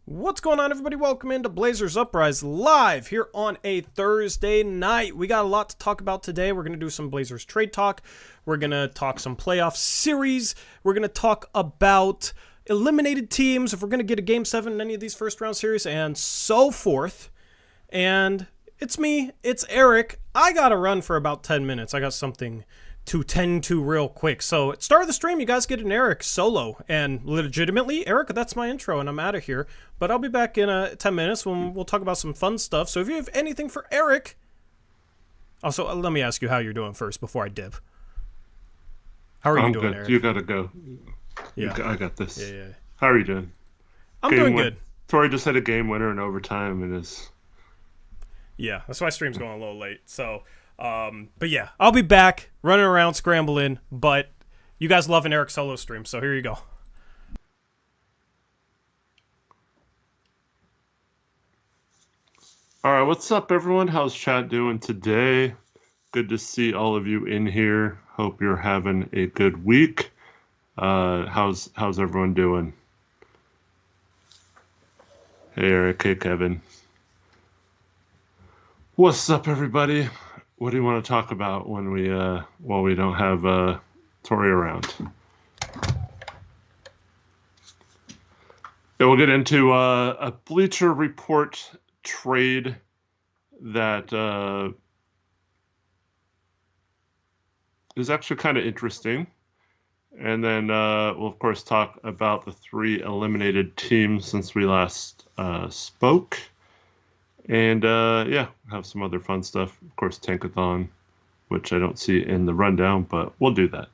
What's going on, everybody? Welcome into Blazers Uprise live here on a Thursday night. We got a lot to talk about today. We're going to do some Blazers trade talk. We're going to talk some playoff series. We're going to talk about eliminated teams, if we're going to get a Game 7 in any of these first round series, and so forth. And it's me. It's Eric. I got to run for about 10 minutes. I got something to tend to real quick. So at start of the stream, you guys get an Eric solo, and legitimately, Eric, that's my intro, and I'm out of here. But I'll be back in 10 minutes when we'll talk about some fun stuff. So if you have anything for Eric, also let me ask you how you're doing first before I dip. How are you doing, good. Eric? You gotta go. Yeah, I got this. yeah. How are you doing? I'm doing good. Tori just had a game winner in overtime and is. Yeah, that's why stream's going a little late. So, but yeah, I'll be back running around scrambling. But you guys love an Eric solo stream, so here you go. All right, what's up, everyone? How's chat doing today? Good to see all of you in here. Hope you're having a good week. How's everyone doing? Hey, Eric. Hey, Kevin. What's up, everybody? What do you want to talk about when we while we don't have Tori around? Yeah, we'll get into a Bleacher Report trade that is actually kind of interesting. And then we'll, of course, talk about the 3 eliminated teams since we last spoke. And, yeah, have some other fun stuff. Of course, Tankathon, which I don't see in the rundown, but we'll do that.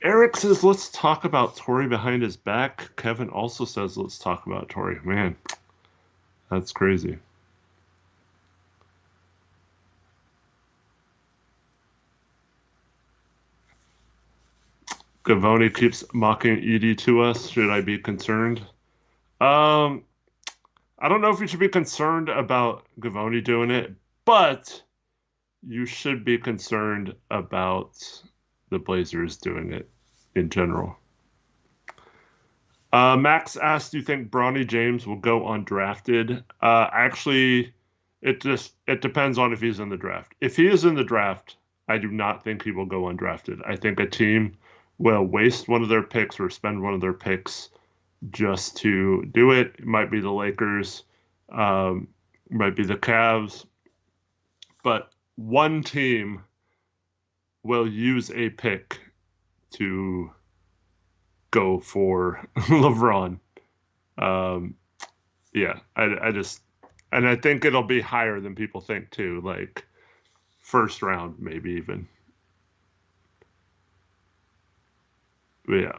Eric says, let's talk about Tori behind his back. Kevin also says, let's talk about Tori. Man, that's crazy. Gavoni keeps mocking Edie to us. Should I be concerned? I don't know if you should be concerned about Gavoni doing it, but you should be concerned about the Blazers doing it in general. Max asked, do you think Bronny James will go undrafted? Actually, it depends on if he's in the draft. If he is in the draft, I do not think he will go undrafted. I think a team will waste one of their picks or spend one of their picks just to do it. It might be the Lakers, might be the Cavs, but one team will use a pick to go for LeBron. Yeah, and I think it'll be higher than people think too, like first round, maybe even. But yeah.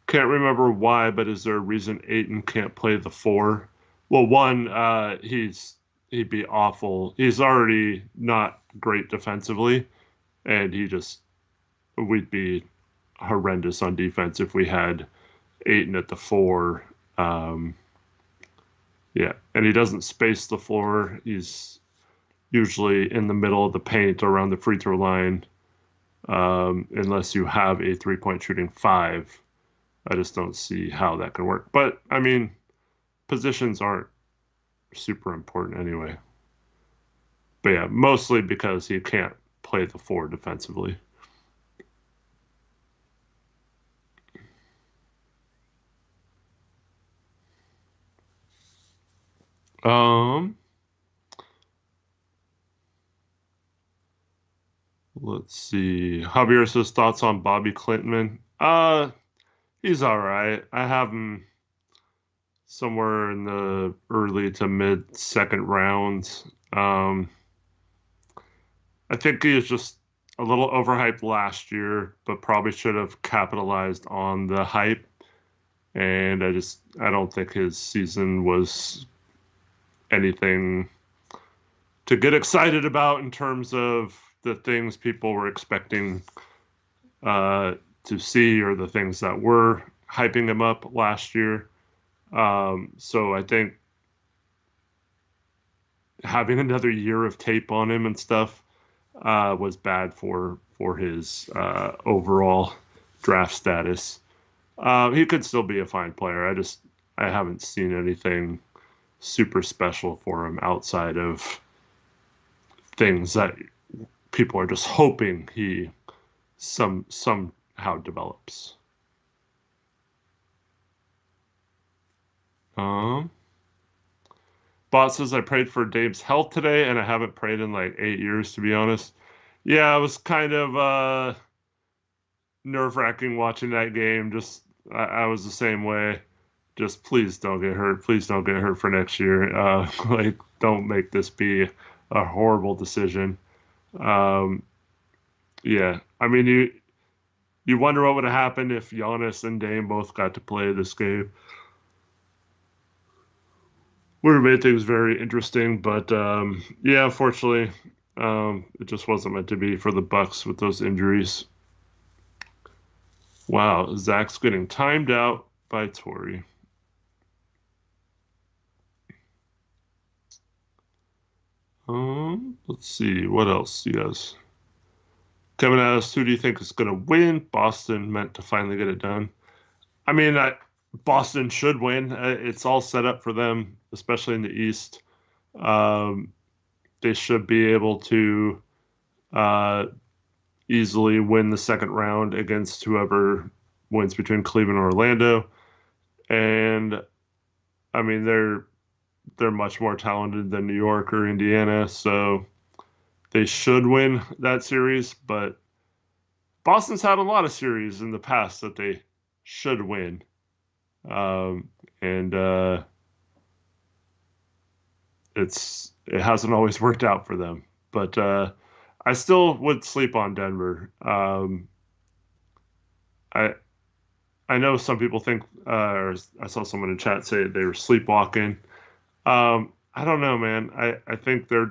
Can't remember why, but is there a reason Ayton can't play the 4? Well, one, he'd be awful. He's already not great defensively, and we'd be horrendous on defense if we had Ayton at the 4. Yeah, and he doesn't space the floor. He's usually in the middle of the paint around the free throw line, unless you have a 3-point shooting 5. I just don't see how that can work. But, I mean, positions aren't super important anyway. But yeah, mostly because he can't play the 4 defensively. Let's see. Javier says thoughts on Bobby Clinton. He's all right. I have him somewhere in the early to mid second rounds. I think he was just a little overhyped last year, but probably should have capitalized on the hype. And I don't think his season was anything to get excited about in terms of the things people were expecting to see, or the things that were hyping him up last year. So I think having another year of tape on him and stuff, was bad for his overall draft status. He could still be a fine player. I haven't seen anything super special for him outside of things that people are just hoping he somehow develops. Um, Bot says I prayed for Dave's health today, and I haven't prayed in like 8 years, to be honest. Yeah, I was kind of nerve-wracking watching that game. Just I was the same way. Just please don't get hurt. Please don't get hurt for next year. Like, don't make this be a horrible decision. Um, yeah, I mean, you wonder what would have happened if Giannis and Dame both got to play this game. Would have made things very interesting, but yeah, unfortunately, it just wasn't meant to be for the Bucks with those injuries. Wow, Zach's getting timed out by Tori. Let's see what else, you guys. Kevin asked, "Who do you think is going to win?" Boston meant to finally get it done. I mean, Boston should win. It's all set up for them, especially in the East. Um, they should be able to uh, easily win the second round against whoever wins between Cleveland and Orlando. And I mean, they're much more talented than New York or Indiana, so they should win that series. But Boston's had a lot of series in the past that they should win, and it hasn't always worked out for them. But I still would sleep on Denver. I I know some people think, or I saw someone in chat say they were sleepwalking. I don't know, man. I think they're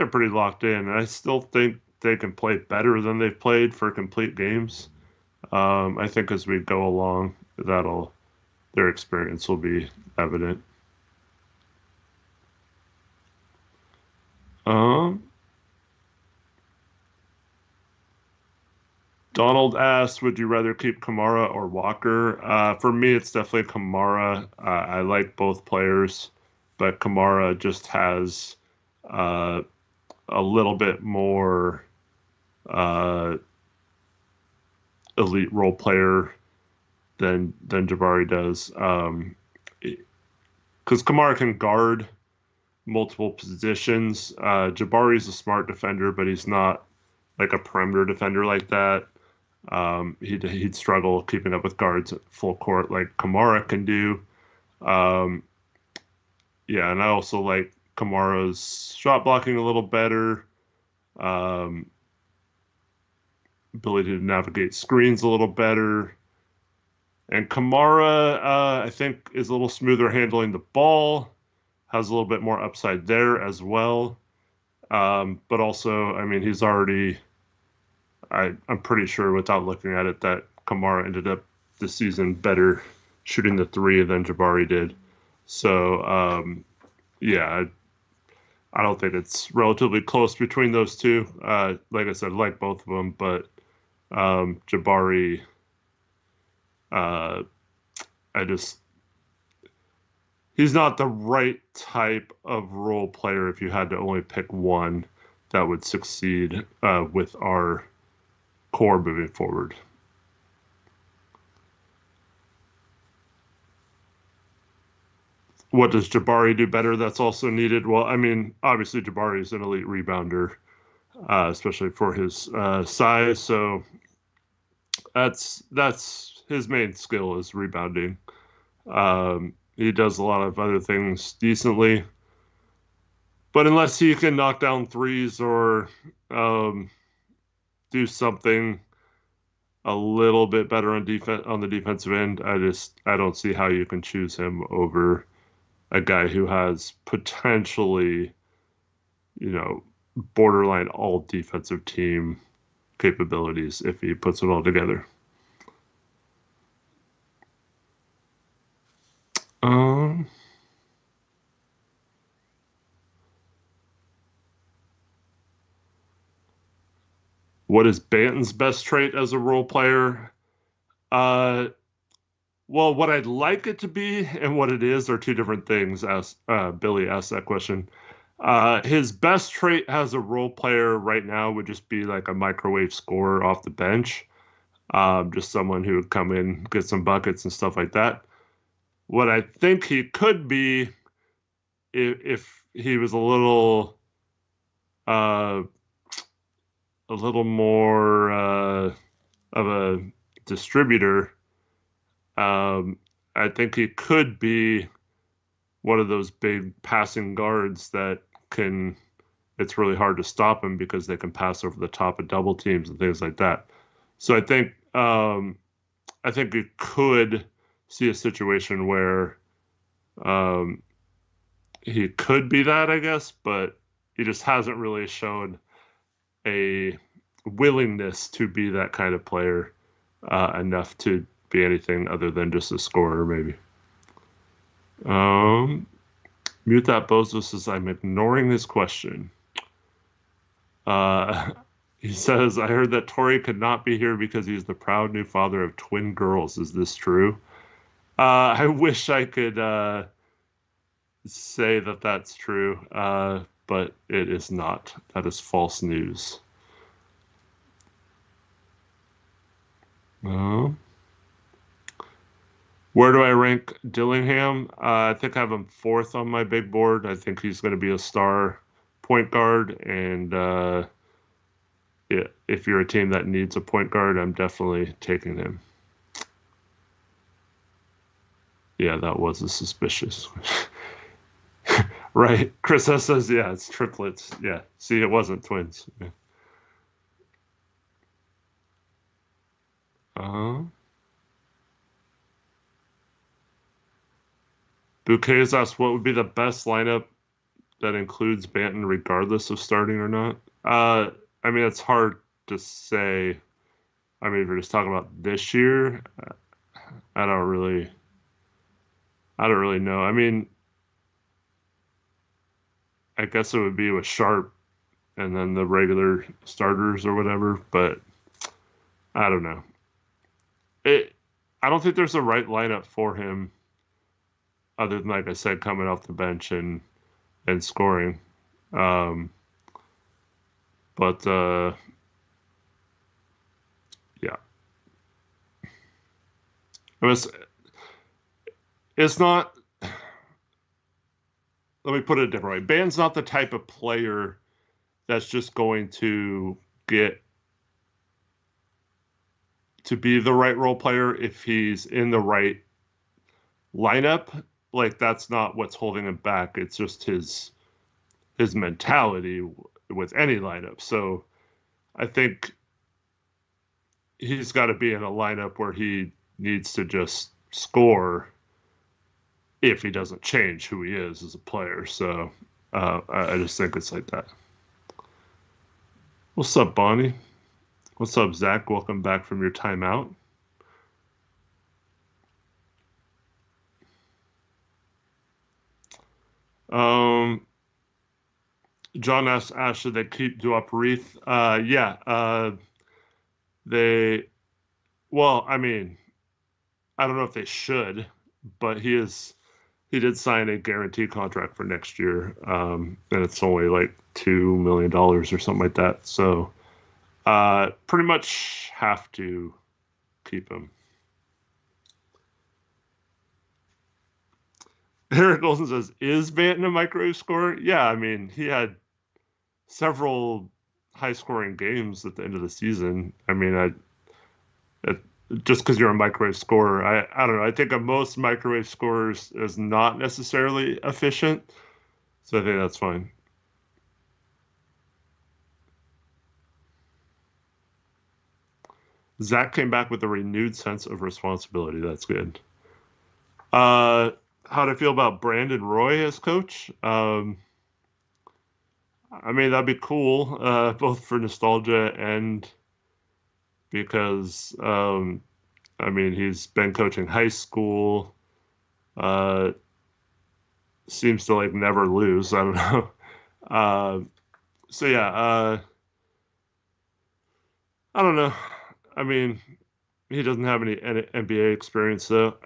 pretty locked in, and I still think they can play better than they've played for complete games. I think as we go along, their experience will be evident. Um, Donald asked, "Would you rather keep Kamara or Walker?" For me, it's definitely Kamara. I like both players, but Kamara just has uh, a little bit more uh, elite role player than Jabari does. Because Kamara can guard multiple positions. Jabari's a smart defender, but he's not like a perimeter defender like that. He'd struggle keeping up with guards at full court like Kamara can do. Um, yeah, and I also like Kamara's shot blocking a little better, um, ability to navigate screens a little better. And Kamara, I think, is a little smoother handling the ball, has a little bit more upside there as well. But also, I mean, I'm pretty sure without looking at it that Kamara ended up this season better shooting the three than Jabari did. So, yeah, I don't think it's relatively close between those two. Like I said, I like both of them, but Jabari, uh, I just he's not the right type of role player if you had to only pick one that would succeed with our core moving forward. What does Jabari do better that's also needed? Well, I mean, obviously Jabari is an elite rebounder, especially for his size. So that's his main skill is rebounding. He does a lot of other things decently, but unless he can knock down threes or do something a little bit better on defense on the defensive end, I don't see how you can choose him over a guy who has potentially, you know, borderline all defensive team capabilities if he puts it all together. Um, What is Banton's best trait as a role player? Uh, well, what I'd like it to be and what it is are two different things. As Billy asked that question. His best trait as a role player right now would just be like a microwave scorer off the bench. Just someone who would come in, get some buckets and stuff like that. What I think he could be if he was uh, a little more of a distributor. I think he could be one of those big passing guards that can. It's really hard to stop him because they can pass over the top of double teams and things like that. So I think you could see a situation where um, he could be that, I guess, but he just hasn't really shown a willingness to be that kind of player enough to be anything other than just a scorer, maybe. Um, Mute that Bozo says I'm ignoring his question. Uh, he says, I heard that Tori could not be here because he's the proud new father of twin girls. Is this true? I wish I could say that that's true, but it is not. That is false news. Where do I rank Dillingham? I think I have him fourth on my big board. I think he's going to be a star point guard, and if you're a team that needs a point guard, I'm definitely taking him. Yeah, that was a suspicious. Right. Chris S says, yeah, it's triplets. Yeah. See, it wasn't twins. Yeah. Bouquets asks, what would be the best lineup that includes Banton regardless of starting or not? I mean, it's hard to say. I mean, if you're just talking about this year, I don't really know. I mean, I guess it would be with Sharp and then the regular starters or whatever, but I don't know. I don't think there's a right lineup for him other than, like I said, coming off the bench and scoring. But yeah, I mean, it's not. Let me put it a different way. Ban's not the type of player that's just going to get to be the right role player if he's in the right lineup. Like, that's not what's holding him back. It's just his mentality with any lineup. So I think he's got to be in a lineup where he needs to just score if he doesn't change who he is as a player. So I just think it's like that. What's up, Bonnie? What's up, Zach? Welcome back from your timeout. John asks, should they keep Uprise? Yeah. Well, I mean, I don't know if they should, but he did sign a guarantee contract for next year, and it's only like $2 million or something like that. So pretty much have to keep him. Eric Olson says, is Banton a microwave scorer? Yeah, I mean, he had several high-scoring games at the end of the season. I mean, just because you're a microwave scorer, I don't know. I think of most microwave scorers is not necessarily efficient, so I think that's fine. Zach came back with a renewed sense of responsibility. That's good. How do I feel about Brandon Roy as coach? I mean, that'd be cool, both for nostalgia and because, I mean, he's been coaching high school, seems to like never lose. I don't know. So yeah, I don't know. I mean, he doesn't have any NBA experience, though.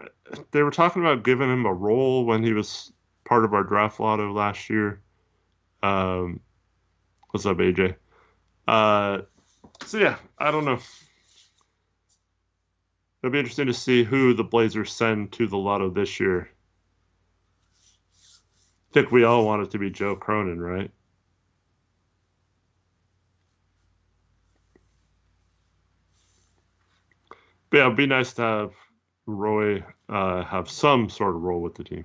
They were talking about giving him a role when he was part of our draft lotto last year. Um, what's up, AJ? Uh, so yeah, I don't know. It'll be interesting to see who the Blazers send to the lotto this year. I think we all want it to be Joe Cronin, right? But yeah, it'd be nice to have Roy have some sort of role with the team.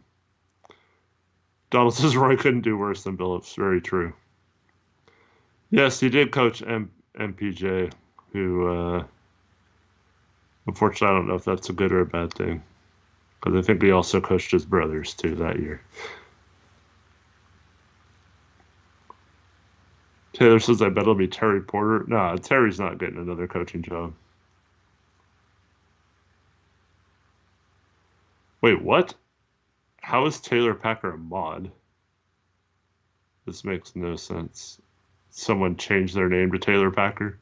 Donald says Roy couldn't do worse than Billups. Very true. Yes, he did coach MPJ, who, unfortunately, I don't know if that's a good or a bad thing. Because I think he also coached his brothers, too, that year. Taylor says, I bet it'll be Terry Porter. Nah, Terry's not getting another coaching job. Wait, what? How is Taylor Packer a mod? This makes no sense. Someone changed their name to Taylor Packer.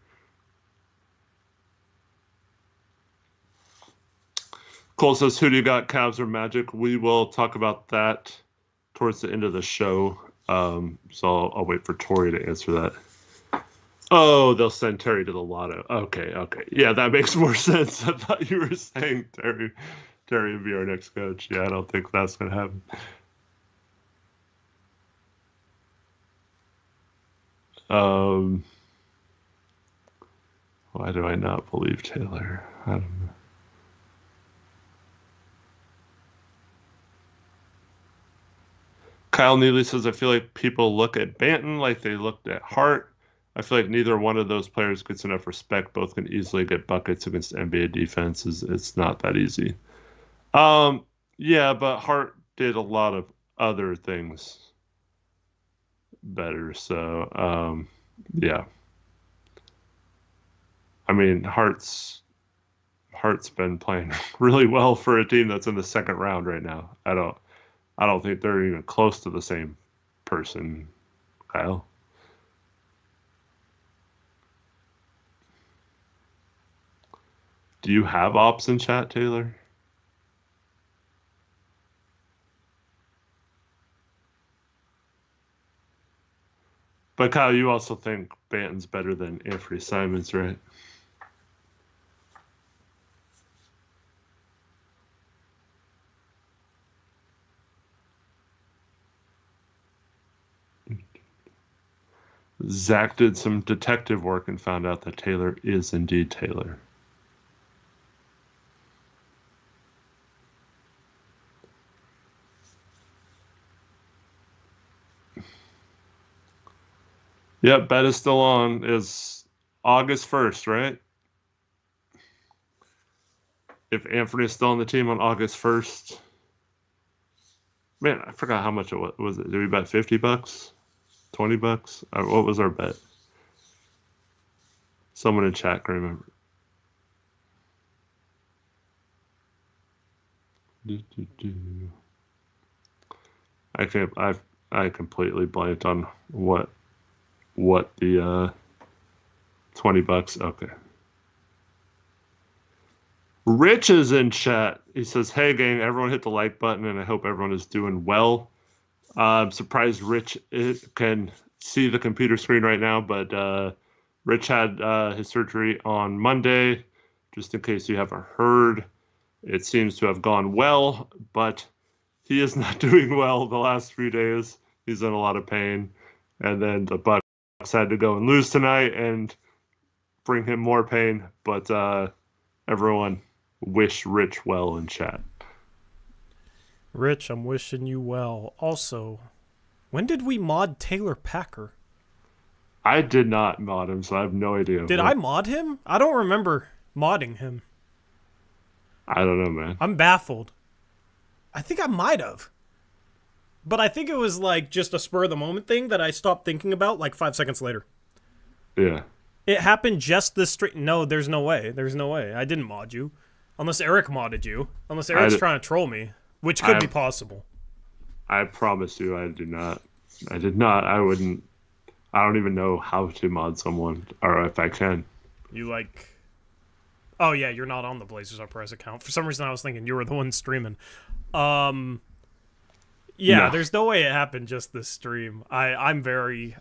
Cole says, who do you got, Cavs or Magic? We will talk about that towards the end of the show. So I'll wait for Tori to answer that. Oh, they'll send Terry to the lotto. Okay. Yeah, that makes more sense. I thought you were saying Terry would be our next coach. Yeah, I don't think that's going to happen. Why do I not believe Taylor? I don't know. Kyle Neely says, I feel like people look at Banton like they looked at Hart. I feel like neither one of those players gets enough respect. Both can easily get buckets against NBA defenses. It's not that easy. Yeah, but Hart did a lot of other things better. So, yeah. I mean, Hart's been playing really well for a team that's in the second round right now. I don't think they're even close to the same person, Kyle. Do you have ops in chat, Taylor? But Kyle, you also think Banton's better than Anthony Simons, right? Zach did some detective work and found out that Taylor is indeed Taylor. Yep, bet is still on. Is August 1st, right? If Anthony is still on the team on August 1st. Man, I forgot how much it was. Was it? Did we bet $50? $20? What was our bet? Someone in chat can remember. I completely blanked on what the $20. Okay. Rich is in chat. He says, "Hey gang, everyone hit the like button, and I hope everyone is doing well." I'm surprised Rich can see the computer screen right now, but Rich had his surgery on Monday. Just in case you haven't heard, it seems to have gone well, but he is not doing well the last few days. He's in a lot of pain, and then the Bucks had to go and lose tonight and bring him more pain. But everyone wish Rich well in chat. Rich, I'm wishing you well. Also, when did we mod Taylor Packer? I did not mod him, so I have no idea. Did I mod him? I don't remember modding him. I don't know, man. I'm baffled. I think I might have. But I think it was like just a spur of the moment thing that I stopped thinking about like 5 seconds later. Yeah. It happened just this straight. No, there's no way. There's no way. I didn't mod you. Unless Eric modded you. Unless Eric's trying to troll me. Which could be possible. I promise you I did not. I did not. I wouldn't. I don't even know how to mod someone, or if I can. You like... Oh, yeah, you're not on the Blazers Uprise account. For some reason, I was thinking you were the one streaming. Yeah, No. there's no way it happened just this stream. I'm very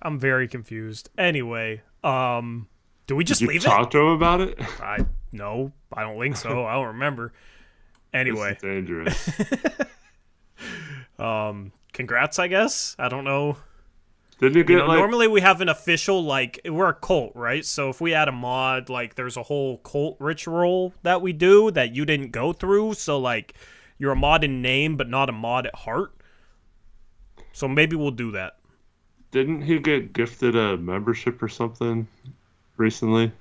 confused. Anyway, do we just Did you leave talk to him about it? No, I don't think so. I don't remember. Anyway, This is dangerous. congrats, I guess. I don't know. Didn't you get Normally we have an official, like, we're a cult, right? So if we add a mod, like, there's a whole cult ritual that we do that you didn't go through. So, like, you're a mod in name, but not a mod at heart. So maybe we'll do that. Didn't he get gifted a membership or something recently?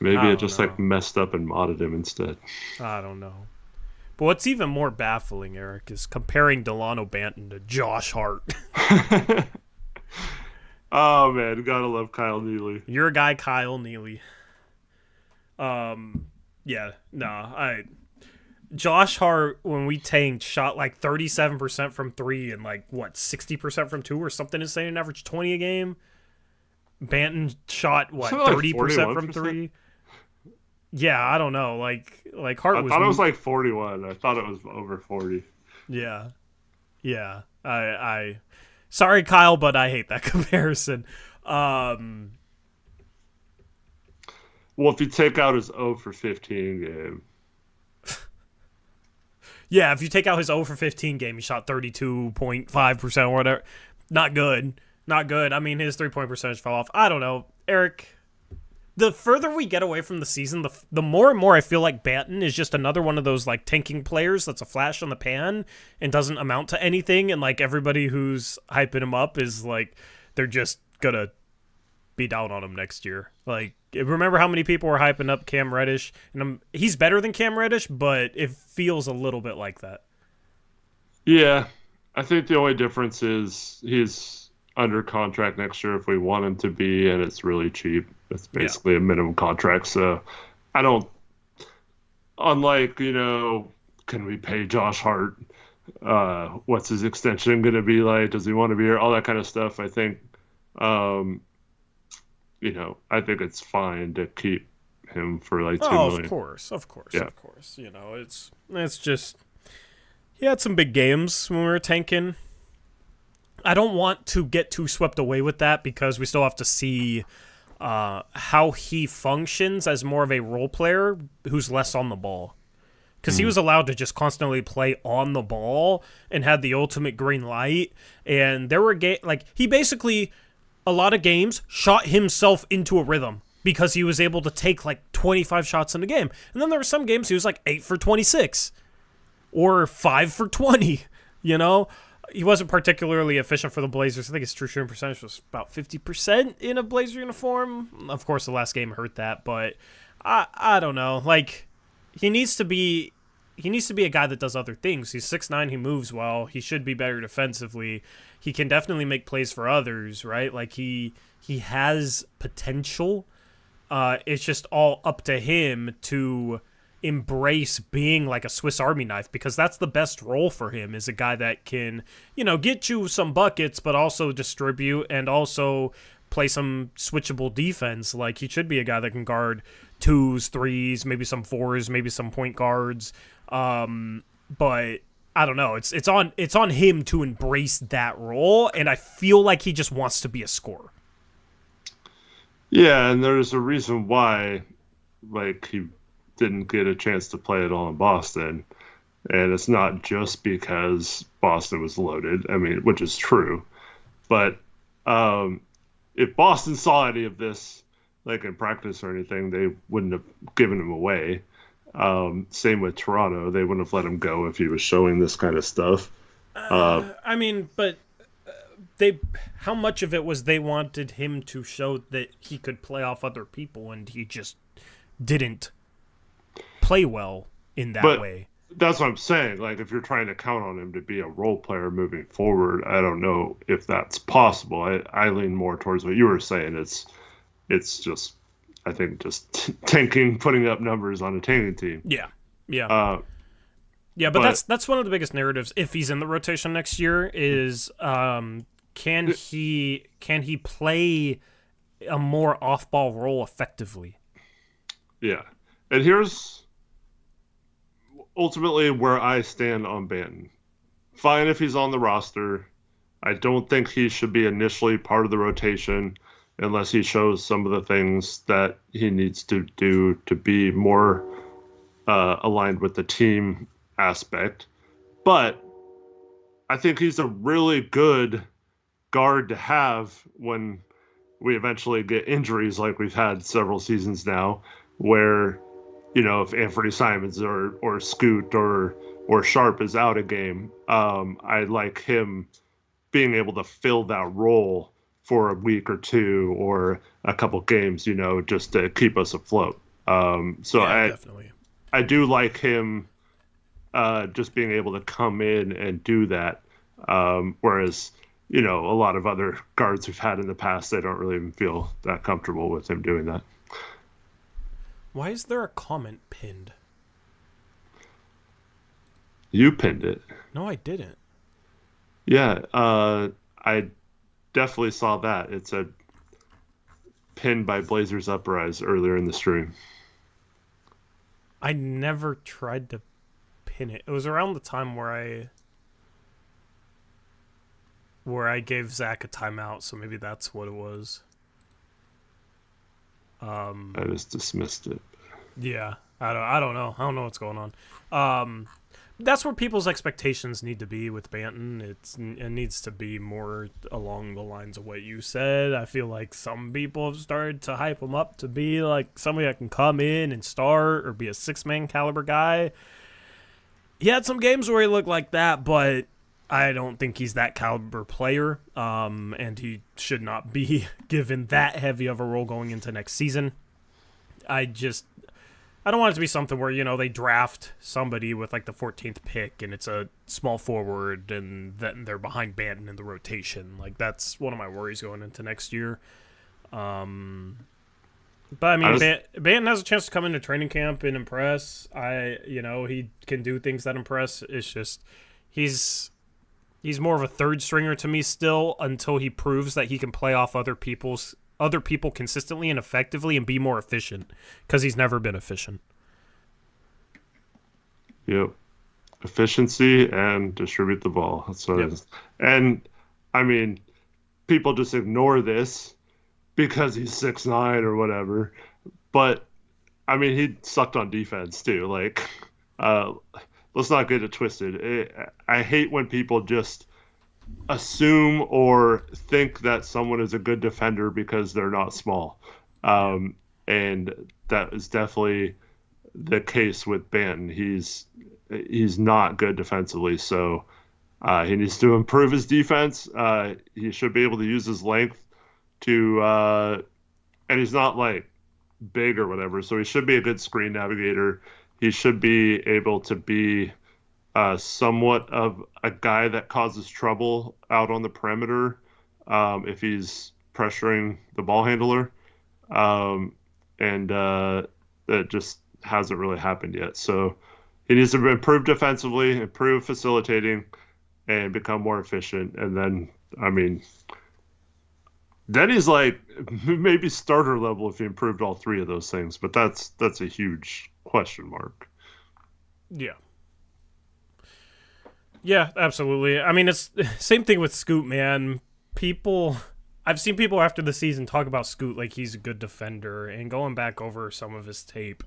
Maybe it just like messed up and modded him instead. I don't know. But what's even more baffling, Eric, is comparing Delano Banton to Josh Hart. Oh man, gotta love Kyle Neely. Your guy, Kyle Neely. Josh Hart, when we tanked, shot like 37% from 3 and like, 60% from 2 or something insane, and average 20 a game. Banton shot, 30% from 3? Yeah, I don't know. Like Hart was... I thought it was like 41. I thought it was over 40. Yeah. Yeah. I sorry, Kyle, but I hate that comparison. Well, if you take out his 0 for 15 game. Yeah, if you take out his 0 for 15 game, he shot 32.5% or whatever. Not good. Not good. I mean, his 3-point percentage fell off. I don't know. Eric, the further we get away from the season, the more and more I feel like Banton is just another one of those, like, tanking players that's a flash on the pan and doesn't amount to anything. And, like, everybody who's hyping him up is, like, they're just gonna be down on him next year. Like, remember how many people were hyping up Cam Reddish? And he's better than Cam Reddish, but it feels a little bit like that. Yeah, I think the only difference is he's under contract next year if we want him to be, and it's really cheap. It's basically a minimum contract, so I don't... Unlike, can we pay Josh Hart? What's his extension going to be like? Does he want to be here? All that kind of stuff. I think, I think it's fine to keep him for like $2 million. Of course. It's just... He had some big games when we were tanking. I don't want to get too swept away with that because we still have to see how he functions as more of a role player who's less on the ball. Because he was allowed to just constantly play on the ball and had the ultimate green light. And there were he basically, a lot of games, shot himself into a rhythm because he was able to take like 25 shots in a game. And then there were some games he was like 8 for 26 or 5 for 20, He wasn't particularly efficient for the Blazers. I think his true shooting percentage was about 50% in a Blazer uniform. Of course, the last game hurt that, but I don't know. Like, he needs to be a guy that does other things. He's 6'9", he moves well. He should be better defensively. He can definitely make plays for others, right? Like, he has potential. It's just all up to him to embrace being like a Swiss Army knife, because that's the best role for him, is a guy that can, get you some buckets, but also distribute and also play some switchable defense. Like, he should be a guy that can guard 2s, 3s, maybe some 4s, maybe some point guards. But I don't know. It's on him to embrace that role, and I feel like he just wants to be a scorer. Yeah, and there's a reason why, like, he didn't get a chance to play at all in Boston. And it's not just because Boston was loaded, which is true. But if Boston saw any of this, like in practice or anything, they wouldn't have given him away. Same with Toronto. They wouldn't have let him go if he was showing this kind of stuff. But how much of it was they wanted him to show that he could play off other people, and he just didn't play well in that way? That's what I'm saying. Like, if you're trying to count on him to be a role player moving forward, I don't know if that's possible. I lean more towards what you were saying. It's just, I think, just tanking, putting up numbers on a tanking team. Yeah. But that's one of the biggest narratives. If he's in the rotation next year, is can he play a more off-ball role effectively. Yeah. And here's ultimately where I stand on Banton. Fine if he's on the roster. I don't think he should be initially part of the rotation unless he shows some of the things that he needs to do to be more aligned with the team aspect. But I think he's a really good guard to have when we eventually get injuries like we've had several seasons now, where, if Anthony Simons or Scoot or Sharp is out a game, I like him being able to fill that role for a week or two or a couple games, just to keep us afloat. Definitely. I do like him just being able to come in and do that. Whereas, a lot of other guards we've had in the past, they don't really even feel that comfortable with him doing that. Why is there a comment pinned? You pinned it. No, I didn't. Yeah, I definitely saw that. It said pinned by Blazers Uprise earlier in the stream. I never tried to pin it. It was around the time where I gave Zach a timeout, so maybe that's what it was. I just dismissed it. Yeah, I don't know. I don't know what's going on. That's where people's expectations need to be with Banton. It needs to be more along the lines of what you said. I feel like some people have started to hype him up to be like somebody that can come in and start or be a six-man caliber guy. He had some games where he looked like that, but I don't think he's that caliber player, and he should not be given that heavy of a role going into next season. I don't want it to be something where, they draft somebody with like the 14th pick and it's a small forward and then they're behind Banton in the rotation. Like, that's one of my worries going into next year. But I mean, Banton has a chance to come into training camp and impress. He can do things that impress. It's just he's more of a third stringer to me still until he proves that he can play off other people consistently and effectively and be more efficient, because he's never been efficient. Yep. Efficiency and distribute the ball. That's what it is. And I mean, people just ignore this because he's 6'9" or whatever. But I mean, he sucked on defense too. Like, let's not get it twisted. I hate when people just assume or think that someone is a good defender because they're not small. And that is definitely the case with Banton. He's not good defensively, so he needs to improve his defense. He should be able to use his length to and he's not like big or whatever, so he should be a good screen navigator. He should be able to be somewhat of a guy that causes trouble out on the perimeter if he's pressuring the ball handler. And that just hasn't really happened yet. So he needs to improve defensively, improve facilitating, and become more efficient. And then, I mean, then he's like maybe starter level if he improved all three of those things. But that's a huge question mark. Yeah. Yeah, absolutely. I mean, it's same thing with Scoot, man. I've seen people after the season talk about Scoot like he's a good defender, and going back over some of his tape.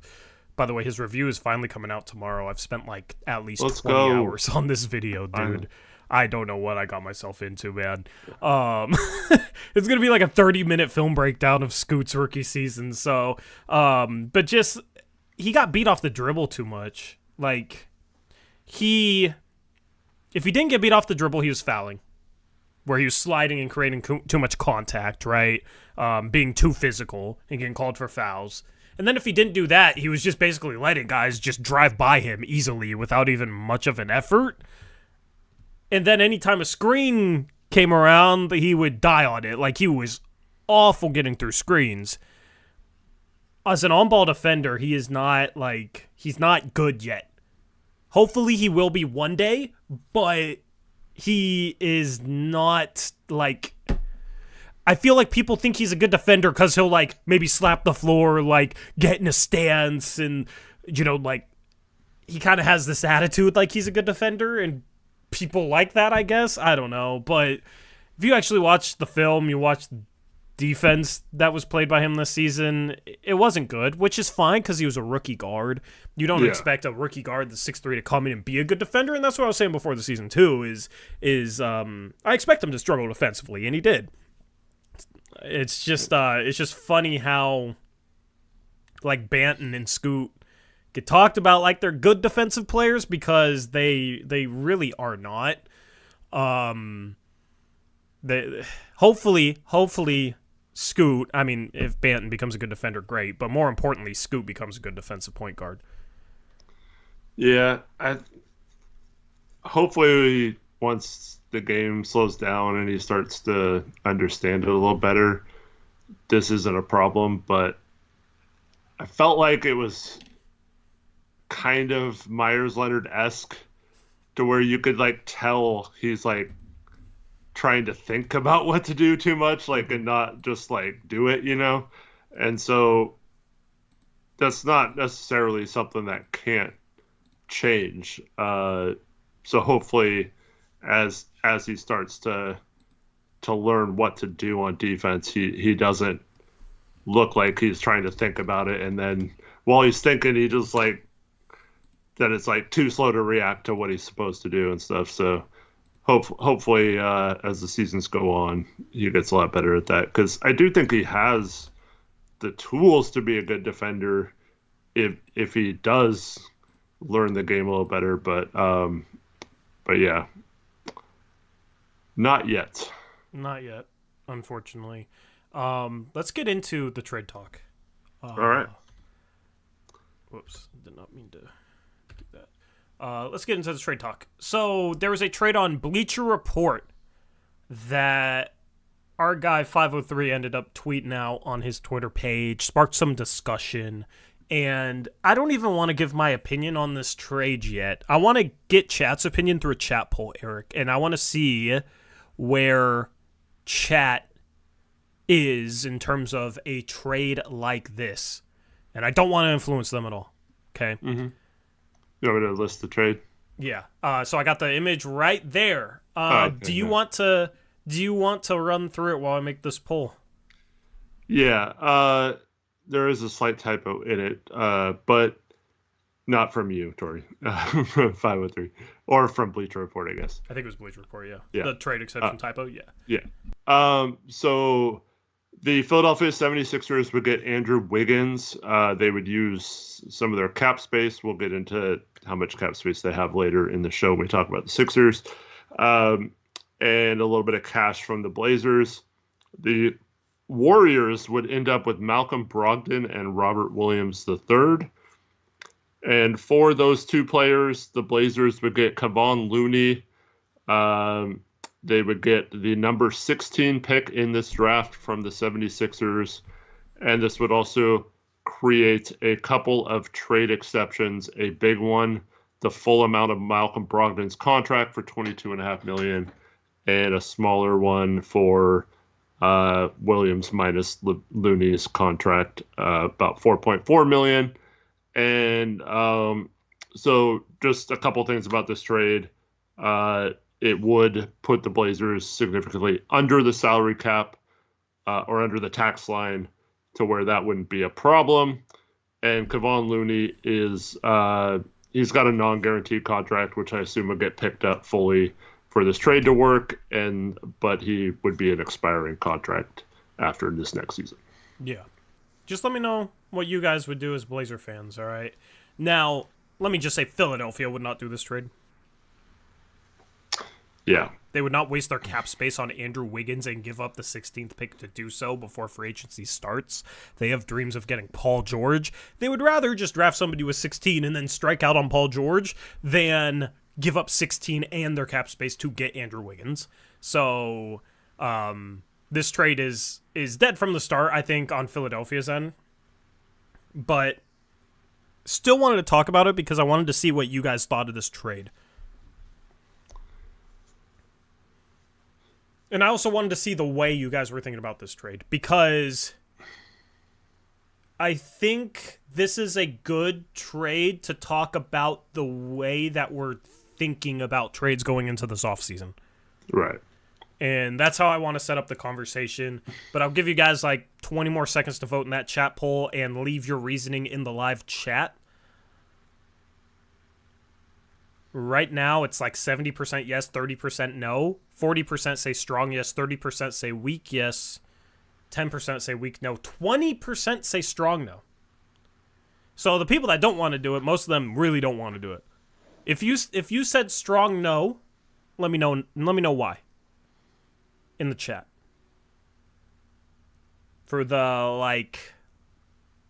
By the way, his review is finally coming out tomorrow. I've spent like at least 20 hours on this video, dude. I don't know what I got myself into, man. It's going to be like a 30-minute film breakdown of Scoot's rookie season. So, but just, he got beat off the dribble too much. Like, if he didn't get beat off the dribble, he was fouling, where he was sliding and creating too much contact, right? Being too physical and getting called for fouls. And then if he didn't do that, he was just basically letting guys just drive by him easily without even much of an effort. And then anytime a screen came around, he would die on it. Like, he was awful getting through screens. As an on-ball defender, he's not good yet. Hopefully he will be one day, but he is not, like, I feel like people think he's a good defender because he'll, like, maybe slap the floor, like, get in a stance, and, you know, like, he kind of has this attitude like he's a good defender, and people like that, I guess. I don't know. But if you actually watch the film, you watch the defense that was played by him this season, it wasn't good, which is fine because he was a rookie guard. You don't expect a rookie guard that's 6'3" to come in and be a good defender, and that's what I was saying before the season too, is I expect him to struggle defensively, and he did. It's just funny how, like, Banton and Scoot get talked about like they're good defensive players because they really are not. Hopefully Scoot, I mean, if Banton becomes a good defender, great, but more importantly, Scoot becomes a good defensive point guard. Yeah, hopefully once the game slows down and he starts to understand it a little better, this isn't a problem, but I felt like it was kind of Myers-Leonard-esque to where you could, like, tell he's, like, trying to think about what to do too much, like, and not just, like, do it, you know? And so that's not necessarily something that can't change. So hopefully as he starts to learn what to do on defense, he doesn't look like he's trying to think about it, and then while he's thinking, he just, like, that it's, like, too slow to react to what he's supposed to do and stuff. So hopefully as the seasons go on, he gets a lot better at that, because I do think he has the tools to be a good defender if he does learn the game a little better. But yeah, not yet, unfortunately. Let's get into the trade talk. All right. Whoops, did not mean to do that. Let's get into the trade talk. So there was a trade on Bleacher Report that our guy 503 ended up tweeting out on his Twitter page, sparked some discussion, and I don't even want to give my opinion on this trade yet. I want to get chat's opinion through a chat poll, Eric, and I want to see where chat is in terms of a trade like this. And I don't want to influence them at all. Okay? Mm-hmm. You want me to list the trade? Yeah. So I got the image right there. Okay, do you want to run through it while I make this poll? Yeah. There is a slight typo in it, but not from you, Tori. From 503. Or from Bleacher Report, I guess. I think it was Bleacher Report, yeah. Yeah. The trade exception typo, yeah. Yeah. So the Philadelphia 76ers would get Andrew Wiggins. They would use some of their cap space. We'll get into how much cap space they have later in the show when we talk about the Sixers. And a little bit of cash from the Blazers. The Warriors would end up with Malcolm Brogdon and Robert Williams III. And for those two players, the Blazers would get Kevon Looney. They would get the number 16 pick in this draft from the 76ers. And this would also create a couple of trade exceptions, a big one, the full amount of Malcolm Brogdon's contract for $22.5 million, and a smaller one for Williams minus Looney's contract, about $4.4 million. And so just a couple things about this trade. It would put the Blazers significantly under the salary cap or under the tax line to where that wouldn't be a problem. And Kevon Looney is he's got a non-guaranteed contract, which I assume will get picked up fully for this trade to work, but he would be an expiring contract after this next season. Yeah. Just let me know what you guys would do as Blazer fans, all right? Now, let me just say Philadelphia would not do this trade. Yeah. They would not waste their cap space on Andrew Wiggins and give up the 16th pick to do so before free agency starts. They have dreams of getting Paul George. They would rather just draft somebody with 16 and then strike out on Paul George than give up 16 and their cap space to get Andrew Wiggins. So this trade is dead from the start, I think, on Philadelphia's end. But still wanted to talk about it because I wanted to see what you guys thought of this trade. And I also wanted to see the way you guys were thinking about this trade, because I think this is a good trade to talk about the way that we're thinking about trades going into this offseason. Right. And that's how I want to set up the conversation. But I'll give you guys like 20 more seconds to vote in that chat poll and leave your reasoning in the live chat. Right now, it's like 70% yes, 30% no. 40% say strong yes, 30% say weak yes, 10% say weak no, 20% say strong no. So the people that don't want to do it, most of them really don't want to do it. If you said strong no, let me know why in the chat. For the like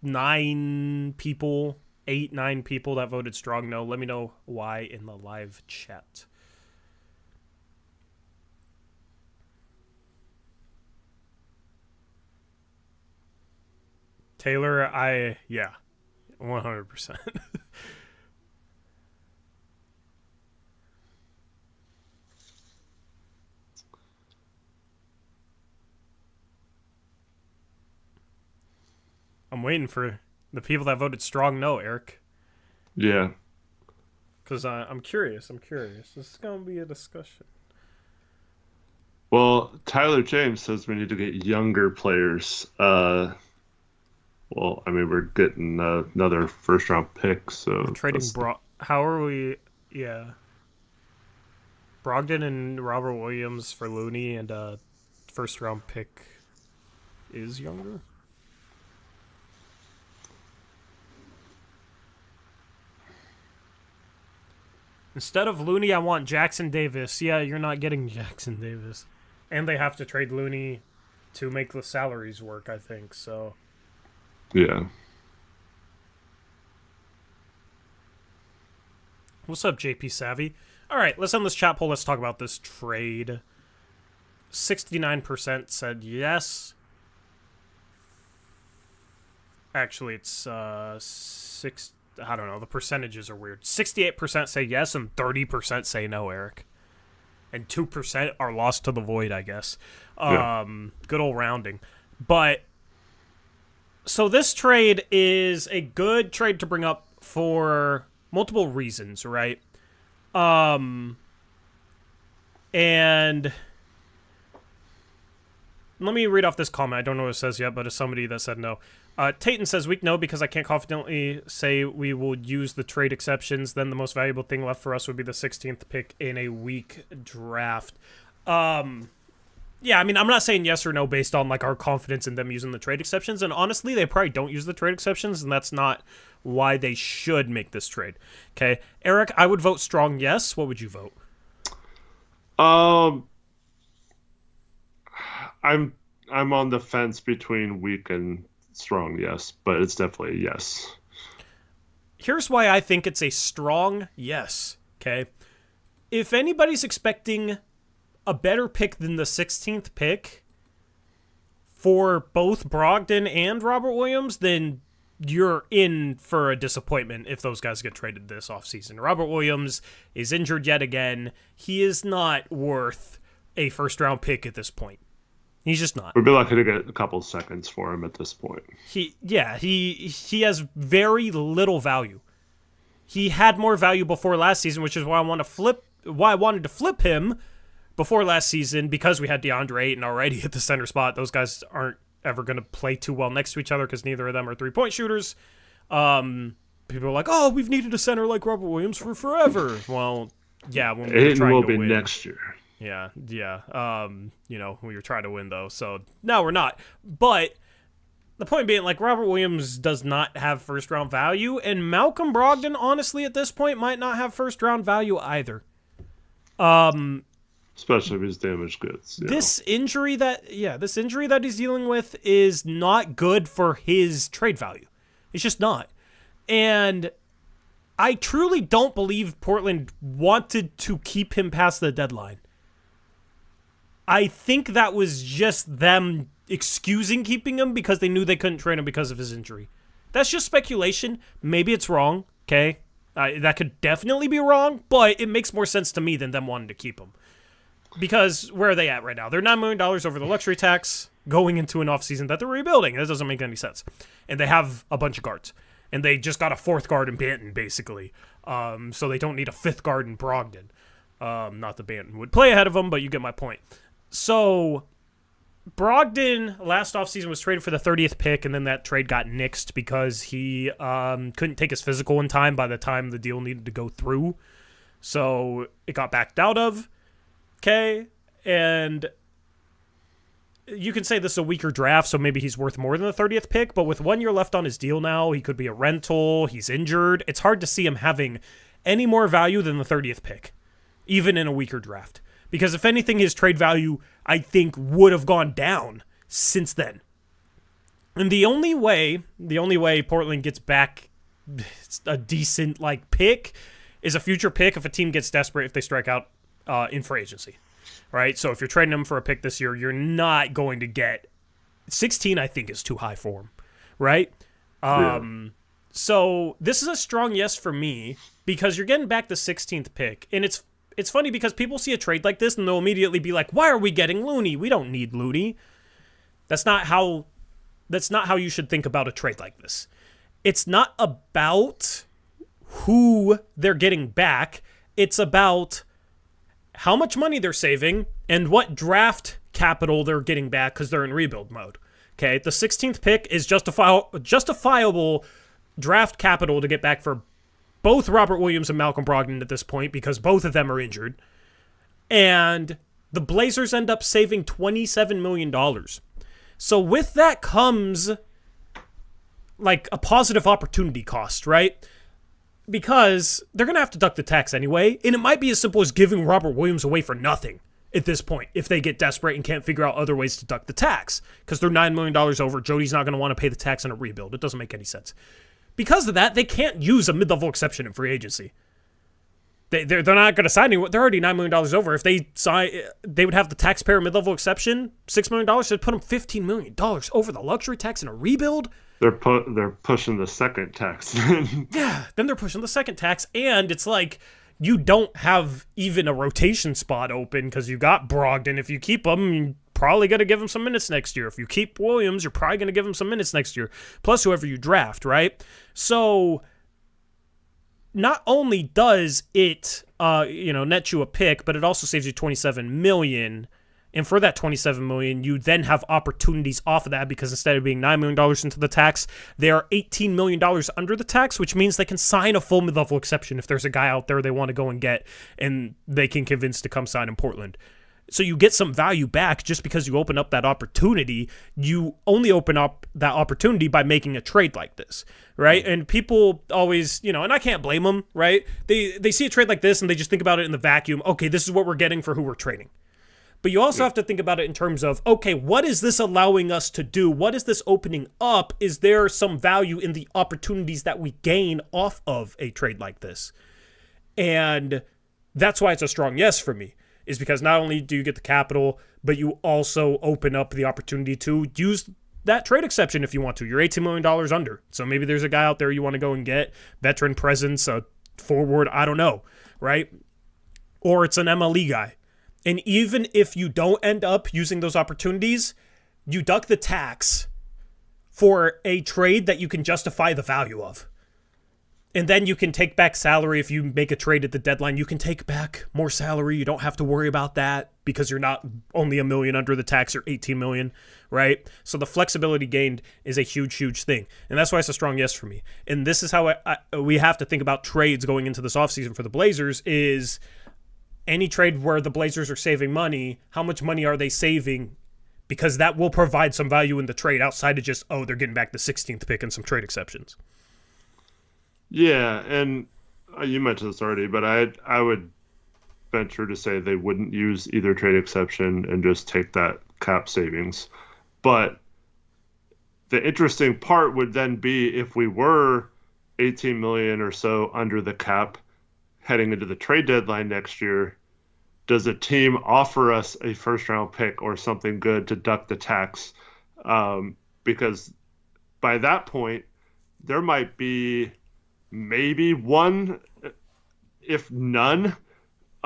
9 people, 8, 9 people that voted strong no, let me know why in the live chat. Taylor, yeah, 100%. I'm waiting for the people that voted strong no, Eric. Yeah. Because I'm curious. This is going to be a discussion. Well, Tyler James says we need to get younger players. Well, I mean, we're getting another first-round pick, so... We're trading how are we... Yeah. Brogdon and Robert Williams for Looney, and first-round pick is younger? Instead of Looney, I want Jackson Davis. Yeah, you're not getting Jackson Davis. And they have to trade Looney to make the salaries work, I think, so... Yeah. What's up, JP Savvy? All right, let's end this chat poll. Let's talk about this trade. 69% said yes. Actually, it's I don't know. The percentages are weird. 68% say yes and 30% say no, Eric. And 2% are lost to the void, I guess. Yeah. Good old rounding. But, so this trade is a good trade to bring up for multiple reasons, right? And let me read off this comment. I don't know what it says yet, but it's somebody that said no. Tayton says weak no because I can't confidently say we will use the trade exceptions. Then the most valuable thing left for us would be the 16th pick in a weak draft. Yeah, I mean, I'm not saying yes or no based on like our confidence in them using the trade exceptions. And honestly, they probably don't use the trade exceptions, and that's not why they should make this trade. Okay, Eric, I would vote strong yes. What would you vote? I'm on the fence between weak and strong yes, but it's definitely a yes. Here's why I think it's a strong yes, okay? If anybody's expecting a better pick than the 16th pick for both Brogdon and Robert Williams, then you're in for a disappointment if those guys get traded this offseason. Robert Williams is injured yet again. He is not worth a first-round pick at this point. He's just not. We'd be lucky to get a couple seconds for him at this point. He has very little value. He had more value before last season, which is why I wanted to flip him before last season, because we had DeAndre Ayton already at the center spot. Those guys aren't ever going to play too well next to each other because neither of them are three-point shooters. People are like, oh, we've needed a center like Robert Williams for forever. Well, yeah, when we're Ayton trying will to be win. next year. Yeah. We were trying to win, though, so now we're not. But the point being, like, Robert Williams does not have first-round value, and Malcolm Brogdon, honestly, at this point, might not have first-round value either. Especially if he's damaged goods. This injury that he's dealing with is not good for his trade value. It's just not. And I truly don't believe Portland wanted to keep him past the deadline. I think that was just them excusing keeping him because they knew they couldn't trade him because of his injury. That's just speculation. Maybe it's wrong, okay? That could definitely be wrong, but it makes more sense to me than them wanting to keep him. Because where are they at right now? They're $9 million over the luxury tax going into an offseason that they're rebuilding. That doesn't make any sense. And they have a bunch of guards. And they just got a fourth guard in Banton, basically. So they don't need a fifth guard in Brogdon. Not that Banton would play ahead of them, but you get my point. So Brogdon last offseason was traded for the 30th pick, and then that trade got nixed because he couldn't take his physical in time by the time the deal needed to go through. So it got backed out of. Okay, and you can say this is a weaker draft, so maybe he's worth more than the 30th pick, but with 1 year left on his deal now, he could be a rental, he's injured. It's hard to see him having any more value than the 30th pick, even in a weaker draft. Because if anything, his trade value, I think, would have gone down since then. And the only way Portland gets back a decent pick is a future pick if a team gets desperate, if they strike out in free agency, right? So if you're trading him for a pick this year, you're not going to get 16. I think is too high for him, right? So this is a strong yes for me because you're getting back the 16th pick, and it's funny because people see a trade like this and they'll immediately be like, "Why are we getting Looney? We don't need Looney." That's not how you should think about a trade like this. It's not about who they're getting back. It's about how much money they're saving and what draft capital they're getting back because they're in rebuild mode. Okay, the 16th pick is justifiable draft capital to get back for both Robert Williams and Malcolm Brogdon at this point because both of them are injured. And the Blazers end up saving $27 million. So with that comes a positive opportunity cost, right? Because they're going to have to deduct the tax anyway, and it might be as simple as giving Robert Williams away for nothing at this point if they get desperate and can't figure out other ways to deduct the tax because they're $9 million over. Jody's not going to want to pay the tax on a rebuild. It doesn't make any sense. Because of that, they can't use a mid-level exception in free agency. They're not going to sign anyone. They're already $9 million over. If they sign, they would have the taxpayer mid-level exception, $6 million. They'd put them $15 million over the luxury tax in a rebuild. They're pushing the second tax. Yeah, then they're pushing the second tax, and it's like you don't have even a rotation spot open because you got Brogdon. If you keep him, you're probably going to give him some minutes next year. If you keep Williams, you're probably going to give him some minutes next year, plus whoever you draft, right? So not only does it net you a pick, but it also saves you $27 million. And for that $27 million, you then have opportunities off of that because instead of being $9 million into the tax, they are $18 million under the tax, which means they can sign a full mid-level exception if there's a guy out there they want to go and get, and they can convince to come sign in Portland. So you get some value back just because you open up that opportunity. You only open up that opportunity by making a trade like this, right? And people always, and I can't blame them, right? They see a trade like this and they just think about it in the vacuum. Okay, this is what we're getting for who we're trading. But you also have to think about it in terms of, okay, what is this allowing us to do? What is this opening up? Is there some value in the opportunities that we gain off of a trade like this? And that's why it's a strong yes for me, is because not only do you get the capital, but you also open up the opportunity to use that trade exception if you want to. You're $18 million under. So maybe there's a guy out there you want to go and get, veteran presence, a forward, I don't know, right? Or it's an MLE guy. And even if you don't end up using those opportunities, you duck the tax for a trade that you can justify the value of. And then you can take back salary if you make a trade at the deadline. You can take back more salary. You don't have to worry about that because you're not only $1 million under the tax or $18 million, right? So the flexibility gained is a huge, huge thing. And that's why it's a strong yes for me. And this is how we have to think about trades going into this offseason for the Blazers is any trade where the Blazers are saving money, how much money are they saving? Because that will provide some value in the trade outside of just, they're getting back the 16th pick and some trade exceptions. Yeah, and you mentioned this already, but I would venture to say they wouldn't use either trade exception and just take that cap savings. But the interesting part would then be if we were 18 million or so under the cap heading into the trade deadline next year, does a team offer us a first round pick or something good to duck the tax? Because by that point, there might be maybe one, if none,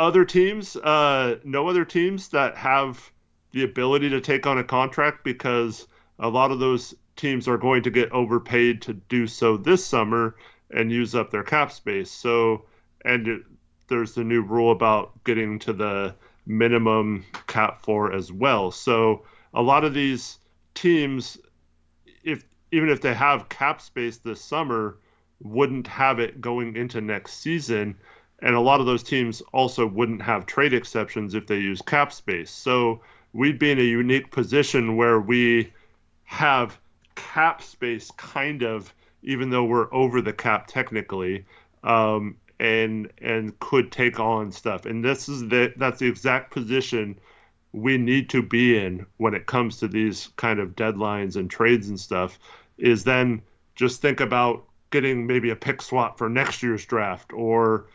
other teams, no other teams that have the ability to take on a contract, because a lot of those teams are going to get overpaid to do so this summer and use up their cap space. So, there's the new rule about getting to the minimum cap floor as well. So a lot of these teams, even if they have cap space this summer, wouldn't have it going into next season. And a lot of those teams also wouldn't have trade exceptions if they use cap space. So we'd be in a unique position where we have cap space kind of, even though we're over the cap technically, and could take on stuff. And that's the exact position we need to be in when it comes to these kind of deadlines and trades and stuff, is then just think about getting maybe a pick swap for next year's draft, or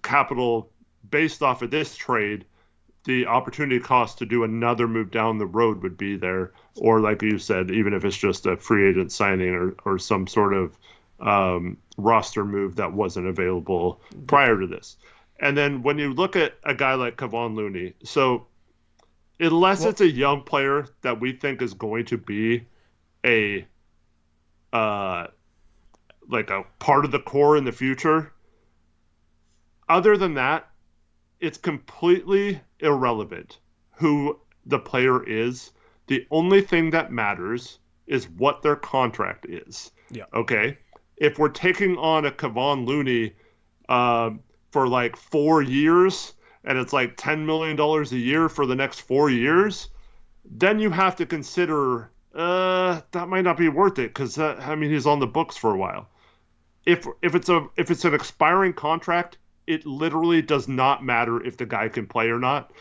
capital based off of this trade. The opportunity cost to do another move down the road would be there, or like you said, even if it's just a free agent signing or some sort of roster move that wasn't available prior to this. And then when you look at a guy like Kevon Looney, so unless it's a young player that we think is going to be a like a part of the core in the future, other than that, it's completely irrelevant who the player is. The only thing that matters is what their contract is. Yeah. Okay. If we're taking on a Kevon Looney for like 4 years, and it's like $10 million a year for the next 4 years, then you have to consider that might not be worth it, because he's on the books for a while. If it's an expiring contract, it literally does not matter if the guy can play or not.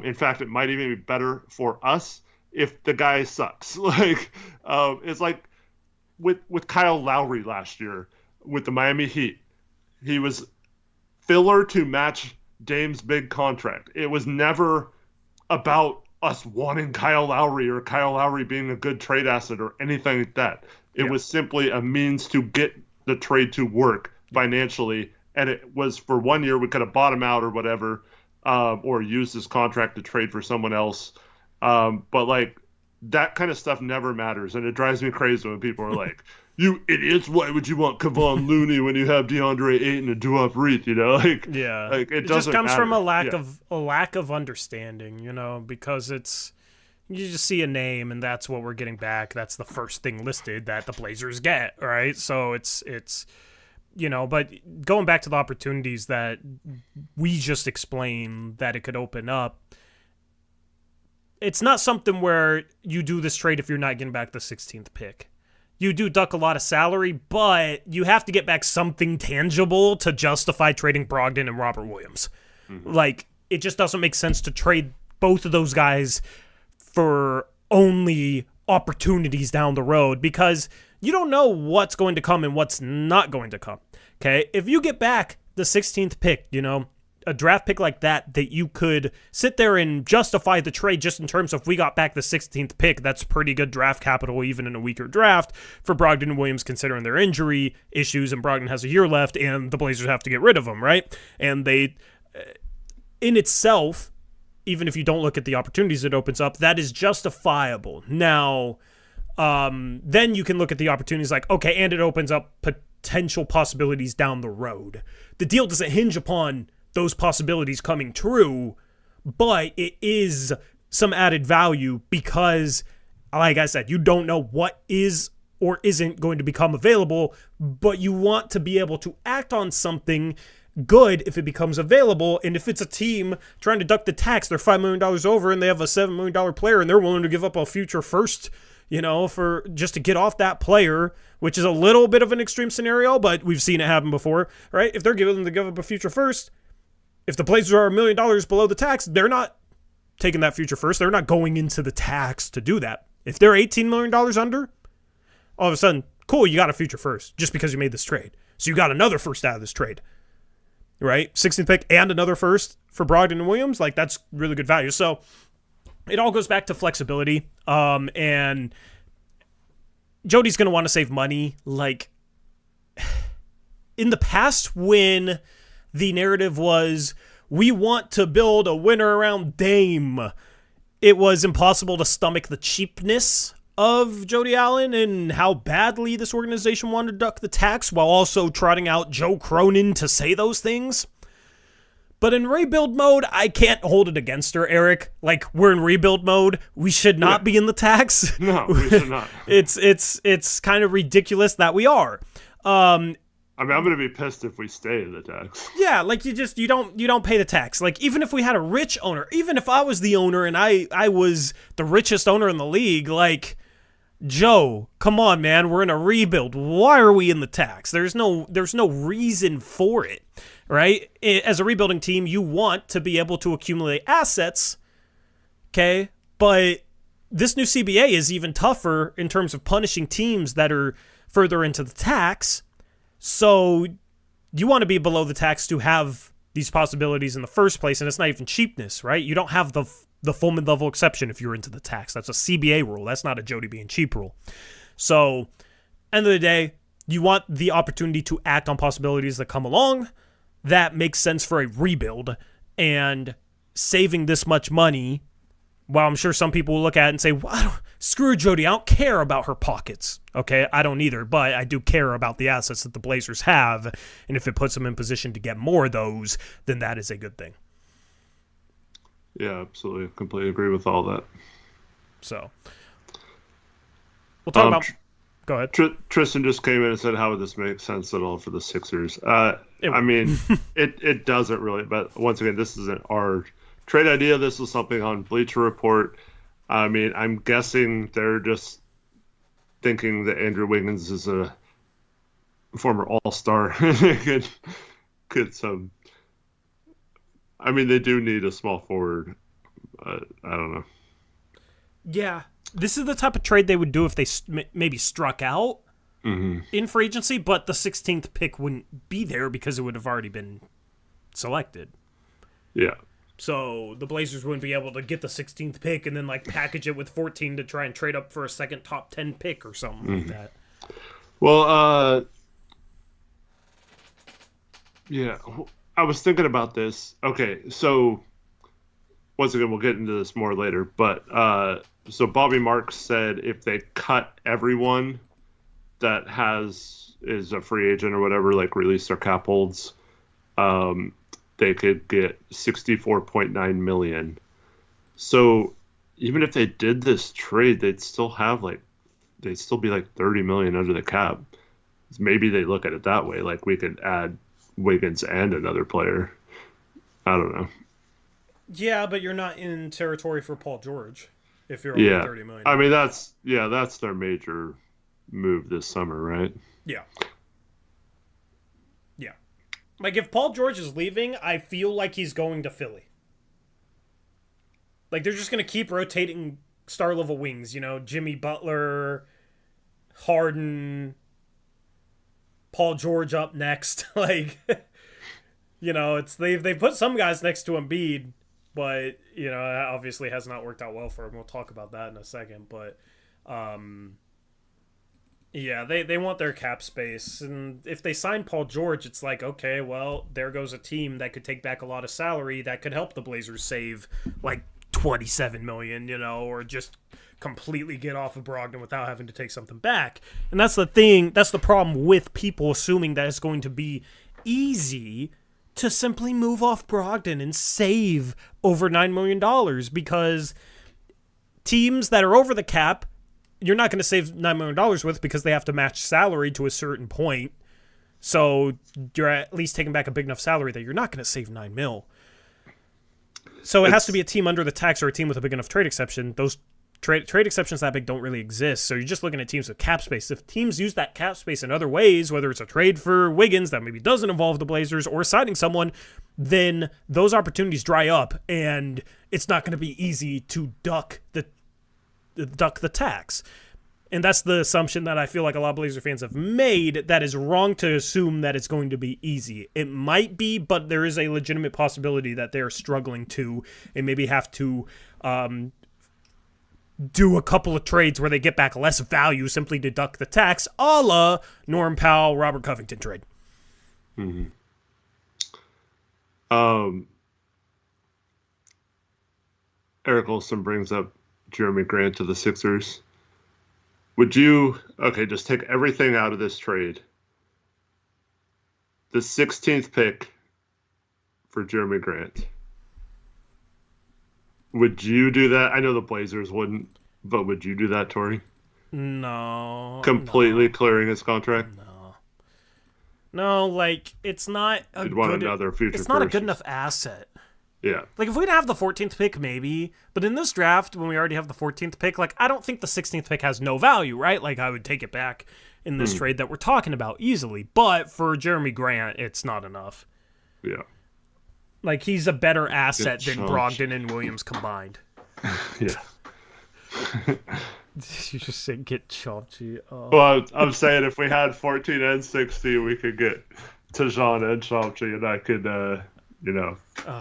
In fact, it might even be better for us if the guy sucks. It's like with Kyle Lowry last year with the Miami Heat. He was filler to match Dame's big contract. It was never about us wanting Kyle Lowry or Kyle Lowry being a good trade asset or anything like that. It was simply a means to get the trade to work financially. And it was for 1 year, we could have bought him out or whatever, or used his contract to trade for someone else. But like that kind of stuff never matters. And it drives me crazy when people are like, you idiots, why would you want Kevon Looney when you have DeAndre Ayton and Duop Reith, Like it just comes matter. from a lack of understanding, because you just see a name and that's what we're getting back. That's the first thing listed that the Blazers get, right? So it's but going back to the opportunities that we just explained that it could open up, it's not something where you do this trade if you're not getting back the 16th pick. You do duck a lot of salary, but you have to get back something tangible to justify trading Brogdon and Robert Williams. Mm-hmm. It just doesn't make sense to trade both of those guys for only opportunities down the road, because you don't know what's going to come and what's not going to come. Okay? If you get back the 16th pick, a draft pick like that you could sit there and justify the trade just in terms of we got back the 16th pick. That's pretty good draft capital even in a weaker draft for Brogdon and Williams, considering their injury issues, and Brogdon has a year left and the Blazers have to get rid of him, right? And they, in itself, even if you don't look at the opportunities it opens up, that is justifiable. Now, then you can look at the opportunities like, okay, and it opens up potential possibilities down the road. The deal doesn't hinge upon those possibilities coming true, but it is some added value because, like I said, you don't know what is or isn't going to become available, but you want to be able to act on something good if it becomes available. And if it's a team trying to duck the tax, they're $5 million over and they have a $7 million player and they're willing to give up a future first, for just to get off that player, which is a little bit of an extreme scenario, but we've seen it happen before, right? If they're willing to give up a future first, if the Blazers are $1 million below the tax, they're not taking that future first. They're not going into the tax to do that. If they're $18 million under, all of a sudden, cool, you got a future first just because you made this trade. So you got another first out of this trade, right? 16th pick and another first for Brogdon and Williams. That's really good value. So it all goes back to flexibility. And Jody's going to want to save money. In the past, when the narrative was, we want to build a winner around Dame. It was impossible to stomach the cheapness of Jody Allen and how badly this organization wanted to duck the tax while also trotting out Joe Cronin to say those things. But in rebuild mode, I can't hold it against her, Eric. Like, we're in rebuild mode. We should not be in the tax. No, we should not. It's kind of ridiculous that we are. I mean, I'm going to be pissed if we stay in the tax. Yeah, like you don't pay the tax. Like, even if we had a rich owner, even if I was the owner and I was the richest owner in the league, like, Joe, come on, man, we're in a rebuild. Why are we in the tax? There's no reason for it, right? As a rebuilding team, you want to be able to accumulate assets, okay? But this new CBA is even tougher in terms of punishing teams that are further into the tax. So you want to be below the tax to have these possibilities in the first place, and it's not even cheapness, right? You don't have the full mid-level exception if you're into the tax. That's a CBA rule. That's not a Jody being cheap rule. So, end of the day, you want the opportunity to act on possibilities that come along. That makes sense for a rebuild. And saving this much money, while I'm sure some people will look at it and say, well, screw Jody, I don't care about her pockets. Okay, I don't either, but I do care about the assets that the Blazers have. And if it puts them in position to get more of those, then that is a good thing. Yeah, absolutely. Completely agree with all that. So, we'll talk about... Go ahead. Tristan just came in and said, how would this make sense at all for the Sixers? I mean, it doesn't really. But once again, this isn't our trade idea. This is something on Bleacher Report. I mean, I'm guessing they're just thinking that Andrew Wiggins is a former All-Star. could some... I mean, they do need a small forward. I don't know. Yeah. This is the type of trade they would do if they maybe struck out in free agency, but the 16th pick wouldn't be there because it would have already been selected. Yeah. So the Blazers wouldn't be able to get the 16th pick and then like package it with 14 to try and trade up for a second top 10 pick or something like that. Well, yeah. I was thinking about this. Okay, so once again, we'll get into this more later. But so Bobby Marks said if they cut everyone that is a free agent or whatever, like release their cap holds, they could get $64.9 million. So even if they did this trade, they'd still be like $30 million under the cap. Maybe they look at it that way, like we could add Wiggins and another player. I don't know. Yeah, but you're not in territory for Paul George if you're only $30 million. I mean, that's their major move this summer, right? Yeah. Yeah. Like, if Paul George is leaving, I feel like he's going to Philly. Like, they're just going to keep rotating star-level wings, you know, Jimmy Butler, Harden, Paul George up next. Like, you know, they've put some guys next to Embiid, but, you know, that obviously has not worked out well for him. We'll talk about that in a second. But, yeah, they want their cap space. And if they sign Paul George, it's like, okay, well, there goes a team that could take back a lot of salary that could help the Blazers save, like, $27 million, you know, or just completely get off of Brogdon without having to take something back. And that's the thing, that's the problem with people assuming that it's going to be easy to simply move off Brogdon and save over $9 million, because teams that are over the cap, you're not going to save $9 million with because they have to match salary to a certain point. So you're at least taking back a big enough salary that you're not going to save $9 million. So it has to be a team under the tax or a team with a big enough trade exception. Those trade exceptions that big don't really exist. So you're just looking at teams with cap space. If teams use that cap space in other ways, whether it's a trade for Wiggins that maybe doesn't involve the Blazers or signing someone, then those opportunities dry up and it's not going to be easy to duck the tax. And that's the assumption that I feel like a lot of Blazer fans have made. That is wrong to assume that it's going to be easy. It might be, but there is a legitimate possibility that they're struggling to and maybe have to do a couple of trades where they get back less value, simply deduct the tax, a la Norm Powell, Robert Covington trade. Mm-hmm. Um, Eric Olson brings up Jeremy Grant to the Sixers. Would you, okay, just take everything out of this trade. The 16th pick for Jeremy Grant. Would you do that? I know the Blazers wouldn't, but would you do that, Tori? No. Completely clearing his contract? No, like, it's not a You'd want another future It's not a first. good enough asset. Yeah. Like, if we'd have the 14th pick, maybe. But in this draft, when we already have the 14th pick, like, I don't think the 16th pick has no value, right? Like, I would take it back in this trade that we're talking about easily. But for Jeremy Grant, it's not enough. Yeah. Like, he's a better asset than chunked. Brogdon and Williams combined. Yeah. You just say get choppy. Oh. Well, I'm saying if we had 14 and 16, we could get Tajon and Chomchi, and I could,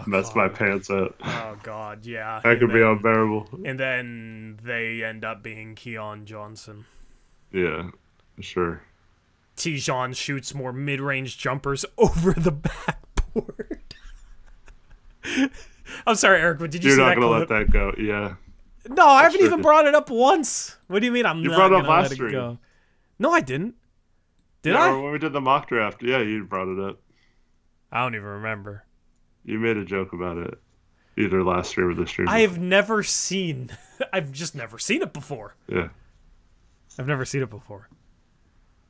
mess my pants up. Oh, God, yeah. That could be unbearable. And then they end up being Keon Johnson. Yeah, sure. Tijon shoots more mid-range jumpers over the backboard. I'm sorry, Eric, but did you see that clip? You're not going to let that go, yeah. No, I haven't even brought it up once. What do you mean I'm you not brought going up to let last it stream. go? No, I didn't. Did yeah, I? When we did the mock draft, yeah, you brought it up. I don't even remember. You made a joke about it, either last stream or this stream. I've never seen... I've just never seen it before. Yeah. I've never seen it before.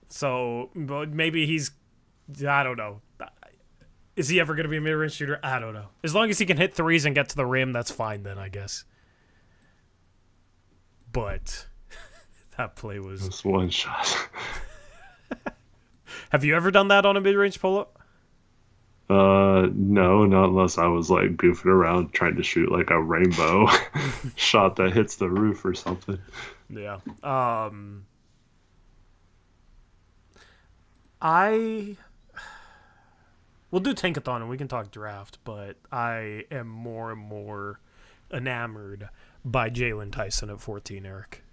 So, maybe he's... I don't know. Is he ever going to be a mid-range shooter? I don't know. As long as he can hit threes and get to the rim, that's fine then, I guess. But that play was... Just one shot. Have you ever done that on a mid-range pull-up? No, not unless I was like goofing around trying to shoot like a rainbow shot that hits the roof or something. Yeah. We'll do Tankathon and we can talk draft, but I am more and more enamored by Jalen Tyson at 14, Eric.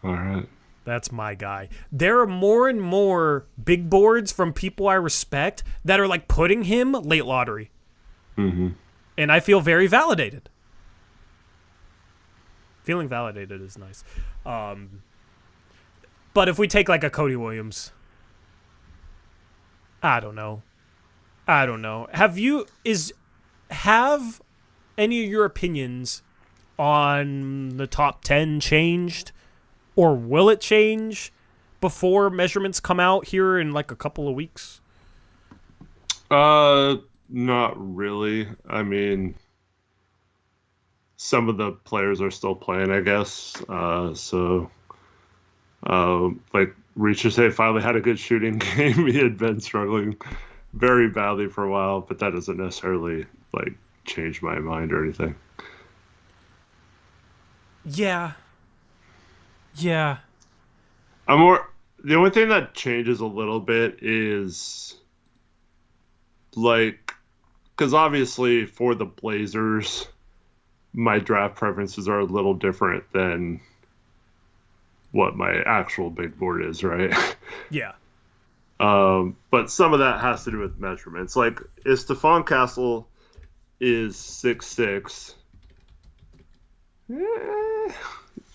All right. That's my guy. There are more and more big boards from people I respect that are like putting him late lottery. Mm-hmm. And I feel very validated. Feeling validated is nice. But if we take like a Cody Williams, I don't know. Have any of your opinions on the top 10 changed? Or will it change before measurements come out here in like a couple of weeks? Not really. I mean, some of the players are still playing, I guess. Like Richardson finally had a good shooting game. He had been struggling very badly for a while, but that doesn't necessarily like change my mind or anything. Yeah. The only thing that changes a little bit is like, because obviously for the Blazers, my draft preferences are a little different than what my actual big board is, right? Yeah. But some of that has to do with measurements. Like, if Stephon Castle is 6'6",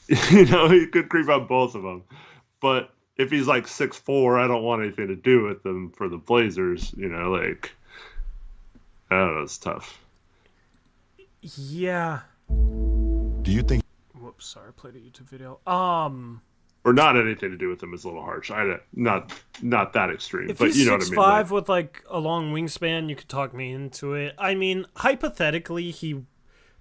he could creep on both of them. But if he's like 6'4", I don't want anything to do with them for the Blazers. Like, I don't know, it's tough. Yeah. Do you think... Whoops, sorry, I played a YouTube video. Or not anything to do with him is a little harsh. Not that extreme, if but he's you know what I mean. 6'5" with like a long wingspan, you could talk me into it. I mean, hypothetically,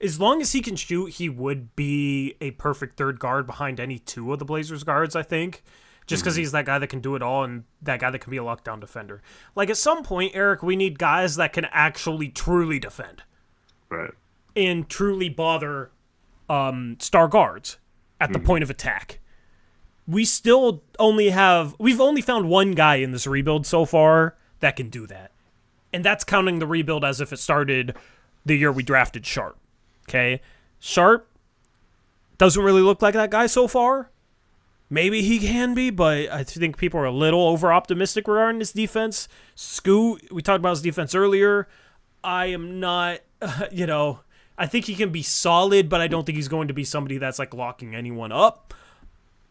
as long as he can shoot, he would be a perfect third guard behind any two of the Blazers guards, I think. Just because he's that guy that can do it all and that guy that can be a lockdown defender. Like, at some point, Eric, we need guys that can actually truly defend. Right. And truly bother star guards at the point of attack. We've only found one guy in this rebuild so far that can do that. And that's counting the rebuild as if it started the year we drafted Sharp. Okay? Sharp doesn't really look like that guy so far. Maybe he can be, but I think people are a little over-optimistic regarding his defense. Scoot, we talked about his defense earlier. I am not, I think he can be solid, but I don't think he's going to be somebody that's like locking anyone up.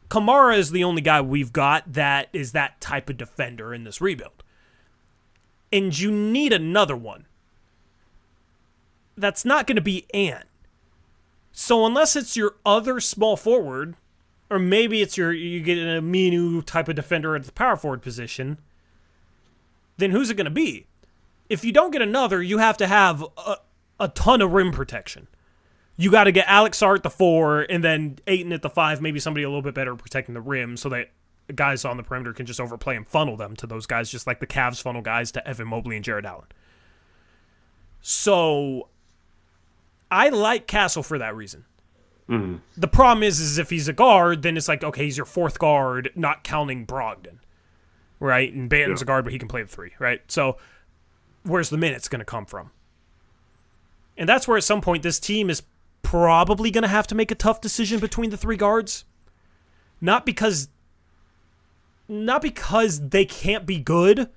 Kamara is the only guy we've got that is that type of defender in this rebuild. And you need another one. That's not going to be Ant. So unless it's your other small forward, or maybe it's you get a Minu type of defender at the power forward position, then who's it going to be? If you don't get another, you have to have a ton of rim protection. You got to get Alex Sart at the 4, and then Ayton at the 5, maybe somebody a little bit better protecting the rim so that guys on the perimeter can just overplay and funnel them to those guys, just like the Cavs funnel guys to Evan Mobley and Jared Allen. So I like Castle for that reason. Mm-hmm. The problem is if he's a guard, then it's like, okay, he's your fourth guard, not counting Brogdon, right? And Banton's a guard, but he can play the 3, right? So where's the minutes going to come from? And that's where at some point this team is probably going to have to make a tough decision between the 3 guards. Not because they can't be good.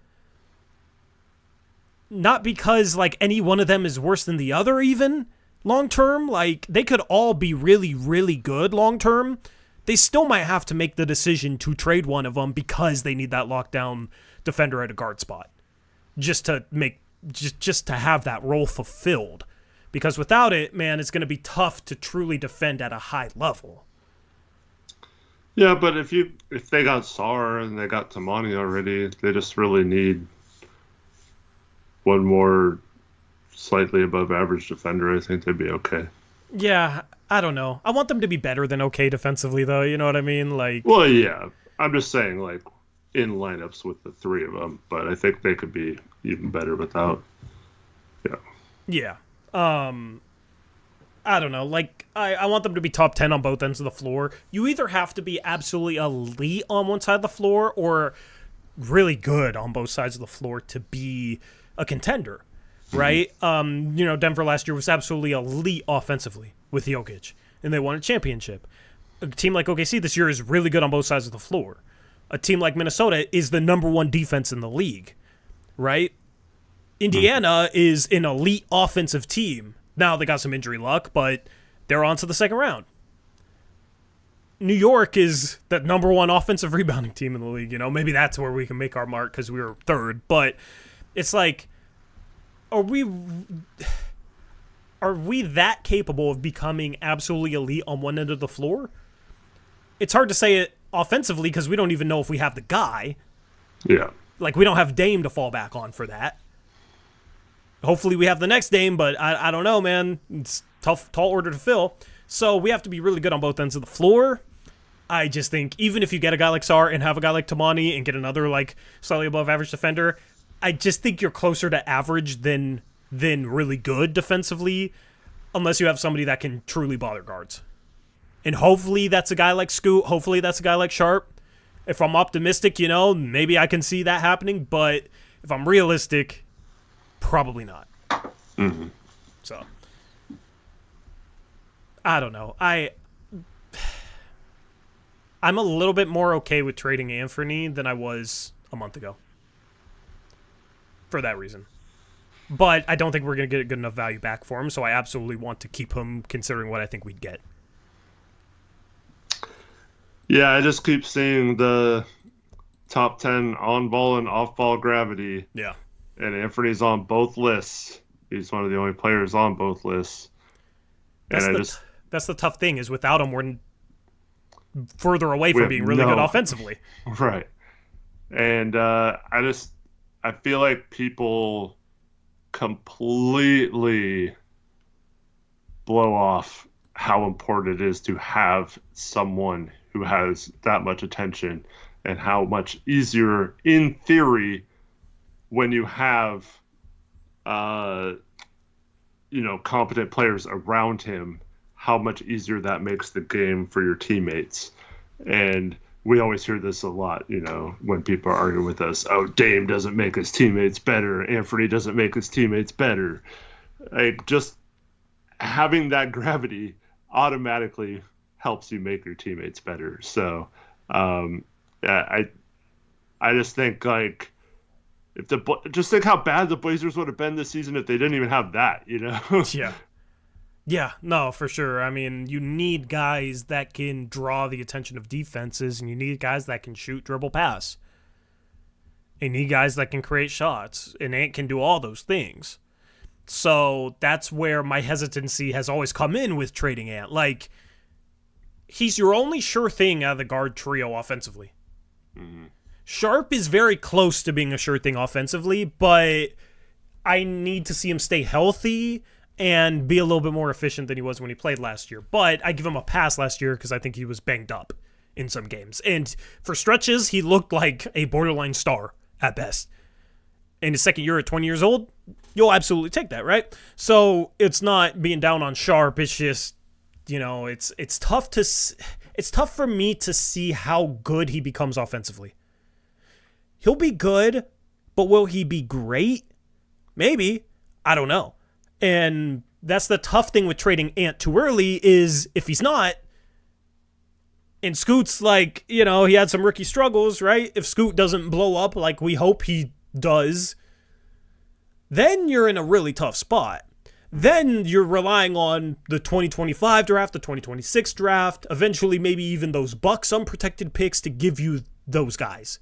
Not because like any one of them is worse than the other even long term. Like they could all be really, really good long term. They still might have to make the decision to trade one of them because they need that lockdown defender at a guard spot. Just to have that role fulfilled. Because without it, man, it's going to be tough to truly defend at a high level. Yeah, but if they got Sar and they got Tamani already, they just really need one more slightly above average defender. I think they'd be okay. Yeah, I don't know. I want them to be better than okay defensively, though. You know what I mean? Like, well, yeah. I'm just saying, like, in lineups with the 3 of them, but I think they could be even better without. Yeah. Yeah. I don't know. Like, I want them to be top 10 on both ends of the floor. You either have to be absolutely elite on one side of the floor or really good on both sides of the floor to be a contender, right? Denver last year was absolutely elite offensively with Jokic, and they won a championship. A team like OKC this year is really good on both sides of the floor. A team like Minnesota is the number 1 defense in the league, right? Indiana is an elite offensive team. Now they got some injury luck, but they're on to the second round. New York is the number 1 offensive rebounding team in the league. Maybe that's where we can make our mark because we were 3rd. But it's like, are we that capable of becoming absolutely elite on one end of the floor? It's hard to say it offensively because we don't even know if we have the guy. Yeah. Like, we don't have Dame to fall back on for that. Hopefully we have the next Dame, but I don't know, man. It's tall order to fill. So we have to be really good on both ends of the floor. I just think even if you get a guy like Sar and have a guy like Tamani and get another like slightly above average defender, I just think you're closer to average than really good defensively, unless you have somebody that can truly bother guards. And hopefully that's a guy like Scoot. Hopefully that's a guy like Sharp. If I'm optimistic, maybe I can see that happening. But if I'm realistic, probably not. Mm-hmm. So, I don't know. I'm a little bit more okay with trading Anthony than I was a month ago. For that reason. But I don't think we're going to get good enough value back for him, so I absolutely want to keep him considering what I think we'd get. Yeah, I just keep seeing the top 10 on-ball and off-ball gravity. Yeah. And Anthony's on both lists. He's one of the only players on both lists. That's the tough thing is without him, we're further away from being really good offensively. Right. And I feel like people completely blow off how important it is to have someone who has that much attention and how much easier, in theory, when you have, competent players around him, how much easier that makes the game for your teammates. And we always hear this a lot, when people are arguing with us. Oh, Dame doesn't make his teammates better. Anthony doesn't make his teammates better. Like, just having that gravity automatically helps you make your teammates better. So, I just think, like, Just think how bad the Blazers would have been this season if they didn't even have that, you know? Yeah. Yeah, no, for sure. I mean, you need guys that can draw the attention of defenses, and you need guys that can shoot, dribble, pass. You need guys that can create shots, and Ant can do all those things. So that's where my hesitancy has always come in with trading Ant. Like, he's your only sure thing out of the guard trio offensively. Mm-hmm. Sharp is very close to being a sure thing offensively, but I need to see him stay healthy and be a little bit more efficient than he was when he played last year. But I give him a pass last year because I think he was banged up in some games. And for stretches, he looked like a borderline star at best. In his second year at 20 years old, you'll absolutely take that, right? So it's not being down on Sharp. It's just, it's tough for me to see how good he becomes offensively. He'll be good, but will he be great? Maybe. I don't know. And that's the tough thing with trading Ant too early is if he's not, and Scoot's like, he had some rookie struggles, right? If Scoot doesn't blow up like we hope he does, then you're in a really tough spot. Then you're relying on the 2025 draft, the 2026 draft, eventually maybe even those Bucks unprotected picks to give you those guys.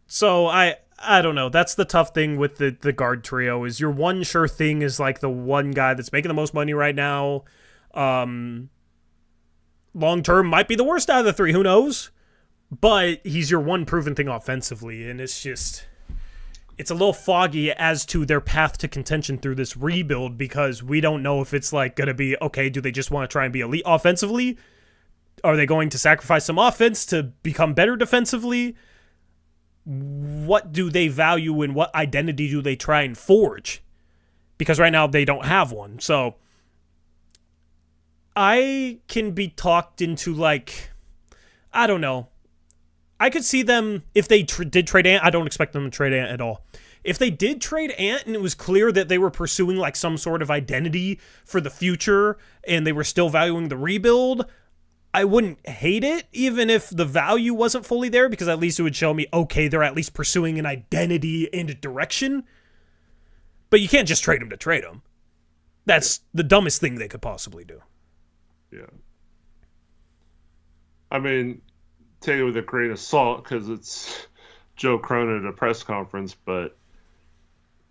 So I don't know. That's the tough thing with the guard trio is your one sure thing is like the one guy that's making the most money right now. Long term might be the worst out of the three. Who knows? But he's your one proven thing offensively. And it's a little foggy as to their path to contention through this rebuild because we don't know if it's like going to be, okay, do they just want to try and be elite offensively? Are they going to sacrifice some offense to become better defensively? What do they value and what identity do they try and forge? Because right now they don't have one. So I can be talked into I don't know. I could see them, if they did trade Ant, I don't expect them to trade Ant at all. If they did trade Ant and it was clear that they were pursuing some sort of identity for the future and they were still valuing the rebuild, I wouldn't hate it, even if the value wasn't fully there, because at least it would show me, okay, they're at least pursuing an identity and a direction. But you can't just trade them to trade them. That's the dumbest thing they could possibly do. Yeah. I mean, take it with a grain of salt, because it's Joe Cronin at a press conference, but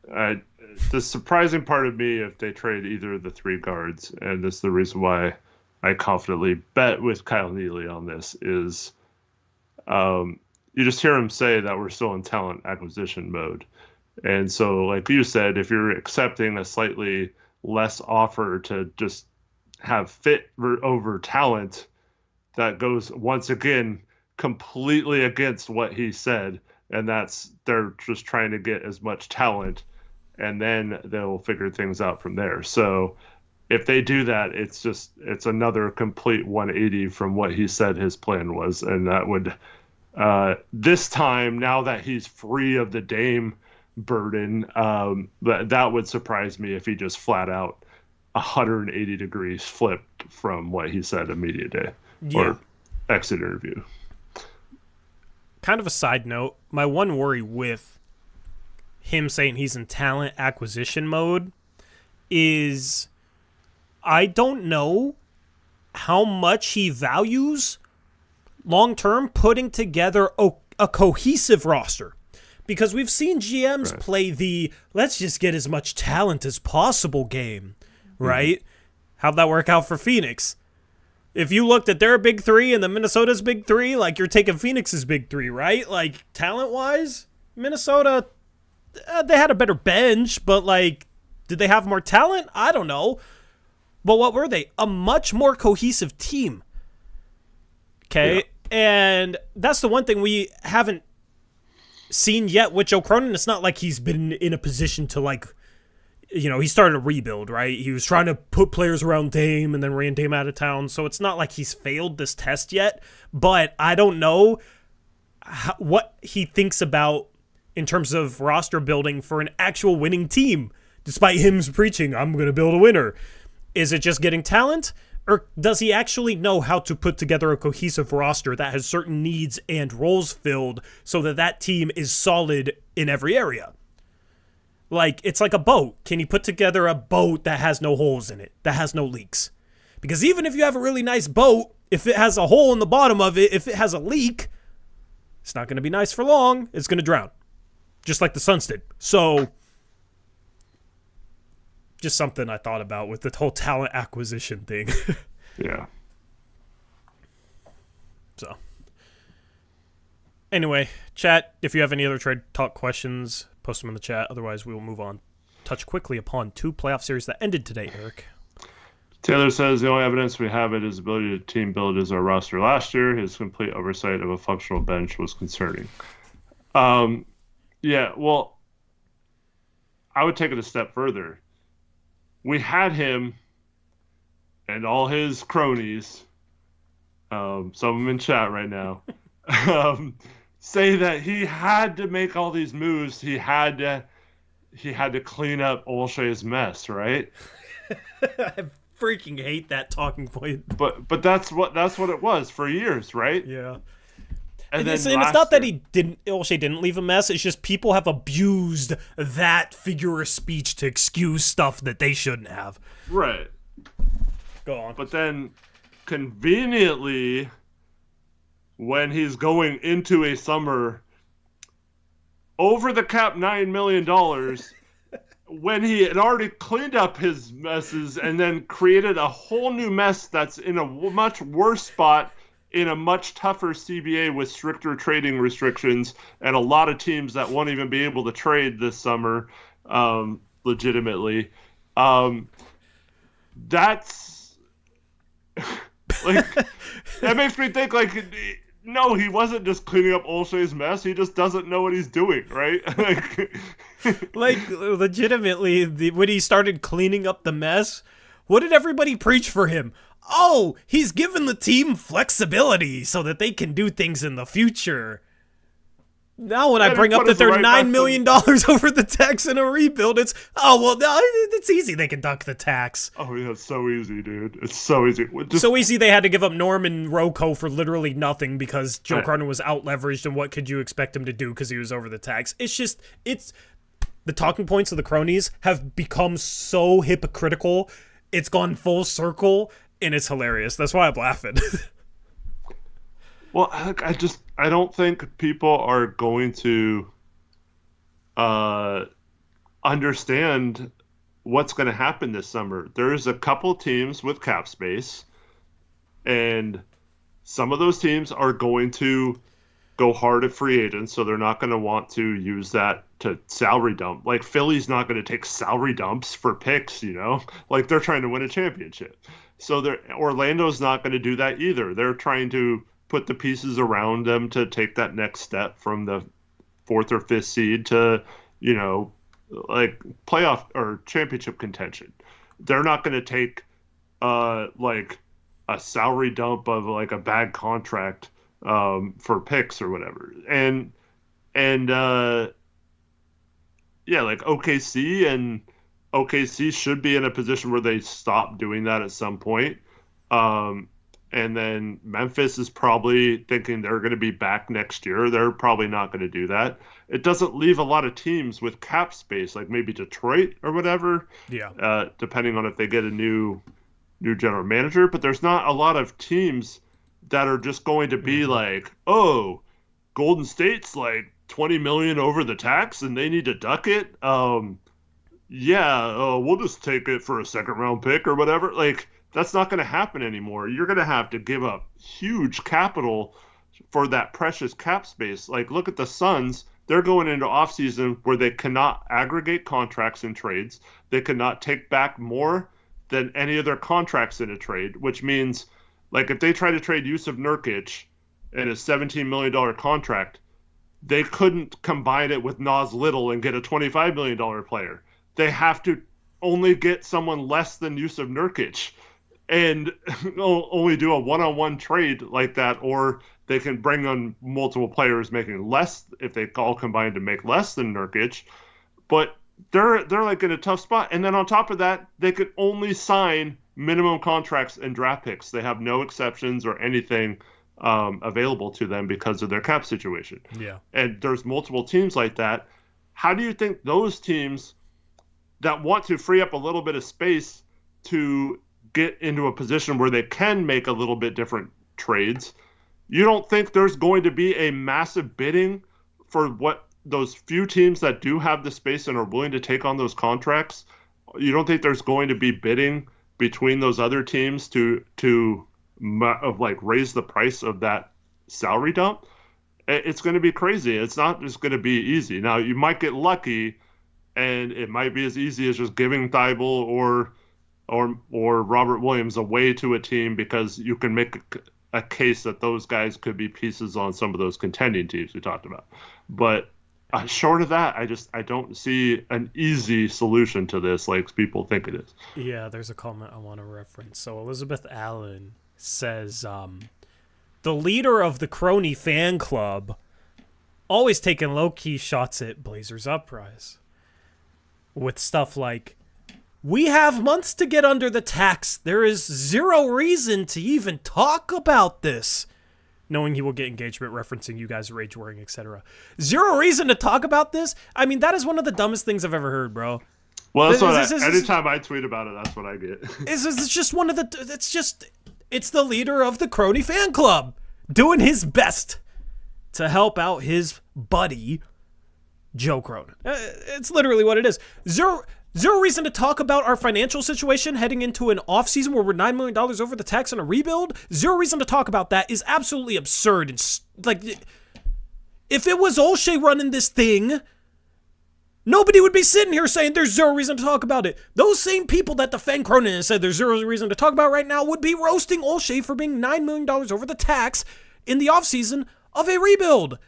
the surprising part of me, if they trade either of the three guards, and this is the reason why I confidently bet with Kyle Neely on this, is you just hear him say that we're still in talent acquisition mode. And so, like you said, if you're accepting a slightly less offer to just have fit over talent, that goes, once again, completely against what he said. And they're just trying to get as much talent, and then they'll figure things out from there. So if they do that, it's another complete 180 from what he said his plan was. And that would, this time, now that he's free of the Dame burden, that would surprise me if he just flat out 180 degrees flipped from what he said in media day or exit interview. Kind of a side note, my one worry with him saying he's in talent acquisition mode is I don't know how much he values long-term putting together a cohesive roster. Because we've seen GMs play the let's just get as much talent as possible game, right? Mm-hmm. How'd that work out for Phoenix? If you looked at their big three and the Minnesota's big three, you're taking Phoenix's big three, right? Talent-wise, Minnesota, they had a better bench, but did they have more talent? I don't know. But what were they? A much more cohesive team. Okay? Yeah. And that's the one thing we haven't seen yet with Joe Cronin. It's not like he's been in a position to he started a rebuild, right? He was trying to put players around Dame and then ran Dame out of town. So it's not like he's failed this test yet. But I don't know what he thinks about in terms of roster building for an actual winning team, despite him preaching, I'm going to build a winner. Is it just getting talent? Or does he actually know how to put together a cohesive roster that has certain needs and roles filled so that that team is solid in every area? Like, it's like a boat. Can you put together a boat that has no holes in it, that has no leaks? Because even if you have a really nice boat, if it has a hole in the bottom of it, if it has a leak, it's not going to be nice for long. It's going to drown. Just like the Suns did. So, just something I thought about with the whole talent acquisition thing. Yeah. So, anyway, chat, if you have any other trade talk questions, post them in the chat. Otherwise, we will move on. Touch quickly upon 2 playoff series that ended today, Eric. Taylor says the only evidence we have of his ability to team build is our roster last year. His complete oversight of a functional bench was concerning. Yeah, well, I would take it a step further. We had him and all his cronies, some of them in chat right now, say that he had to make all these moves. He had to clean up Olshey's mess, right? I freaking hate that talking point. But that's what it was for years, right? Yeah. And it's not that Olshey didn't leave a mess. It's just people have abused that figure of speech to excuse stuff that they shouldn't have. Right. Go on. But then, conveniently, when he's going into a summer over the cap $9 million, when he had already cleaned up his messes and then created a whole new mess that's in a much worse spot in a much tougher CBA with stricter trading restrictions and a lot of teams that won't even be able to trade this summer legitimately. That's like that makes me think like no, he wasn't just cleaning up Olshey's mess. He just doesn't know what he's doing, right? Like legitimately, when he started cleaning up the mess, what did everybody preach for him? Oh, he's given the team flexibility so that they can do things in the future. Now when I bring up that they're $9 million over the tax in a rebuild, it's, oh, well, no, it's easy they can duck the tax. Oh, yeah, it's so easy, dude. It's so easy. So easy they had to give up Norman Rocco for literally nothing because Joe Cronin was out-leveraged, and what could you expect him to do because he was over the tax? It's just, the talking points of the cronies have become so hypocritical, it's gone full circle, and it's hilarious. That's why I'm laughing. Well, I don't think people are going to understand what's going to happen this summer. There's a couple teams with cap space, and some of those teams are going to go hard at free agents, so they're not going to want to use that to salary dump. Like, Philly's not going to take salary dumps for picks, you know? Like, they're trying to win a championship. So Orlando's not going to do that either. They're trying to put the pieces around them to take that next step from the 4th or 5th seed to, you know, like playoff or championship contention. They're not going to take like a salary dump of like a bad contract for picks or whatever. And yeah, like OKC should be in a position where they stop doing that at some point. And then Memphis is probably thinking they're going to be back next year. They're probably not going to do that. It doesn't leave a lot of teams with cap space, like maybe Detroit or whatever. Yeah. Depending on if they get a new general manager. But there's not a lot of teams that are just going to be like, oh, Golden State's like $20 million over the tax and they need to duck it. We'll just take it for a 2nd round pick or whatever. Like, that's not going to happen anymore. You're going to have to give up huge capital for that precious cap space. Like, look at the Suns. They're going into offseason where they cannot aggregate contracts in trades. They cannot take back more than any of their contracts in a trade, which means, like, if they try to trade Yusuf Nurkic in a $17 million contract, they couldn't combine it with Nas Little and get a $25 million player. They have to only get someone less than Yusuf Nurkic and only do a one-on-one trade like that, or they can bring on multiple players making less if they all combine to make less than Nurkic. But they're like in a tough spot. And then on top of that, they could only sign minimum contracts and draft picks. They have no exceptions or anything available to them because of their cap situation. Yeah. And there's multiple teams like that. How do you think those teams that want to free up a little bit of space to get into a position where they can make a little bit different trades, you don't think there's going to be a massive bidding for what those few teams that do have the space and are willing to take on those contracts? You don't think there's going to be bidding between those other teams to raise the price of that salary dump? It's going to be crazy. It's not just going to be easy. Now, you might get lucky, and it might be as easy as just giving Thibault or Robert Williams away to a team because you can make a case that those guys could be pieces on some of those contending teams we talked about. But short of that, I don't see an easy solution to this like people think it is. Yeah, there's a comment I want to reference. So Elizabeth Allen says, the leader of the Crony fan club always taking low-key shots at Blazers Uprise with stuff like, we have months to get under the tax. There is zero reason to even talk about this. Knowing he will get engagement, referencing you guys rage wearing, etc. Zero reason to talk about this? I mean, that is one of the dumbest things I've ever heard, bro. Well, that's anytime I tweet about it, that's what I get. It's just one of the... It's the leader of the Crony fan club doing his best to help out his buddy, Joe Cronin. It's literally what it is. Zero reason to talk about our financial situation heading into an offseason where we're $9 million over the tax on a rebuild. Zero reason to talk about that is absolutely absurd. And if it was Olshey running this thing, nobody would be sitting here saying there's zero reason to talk about it. Those same people that defend Cronin and said there's zero reason to talk about right now would be roasting Olshey for being $9 million over the tax in the offseason of a rebuild.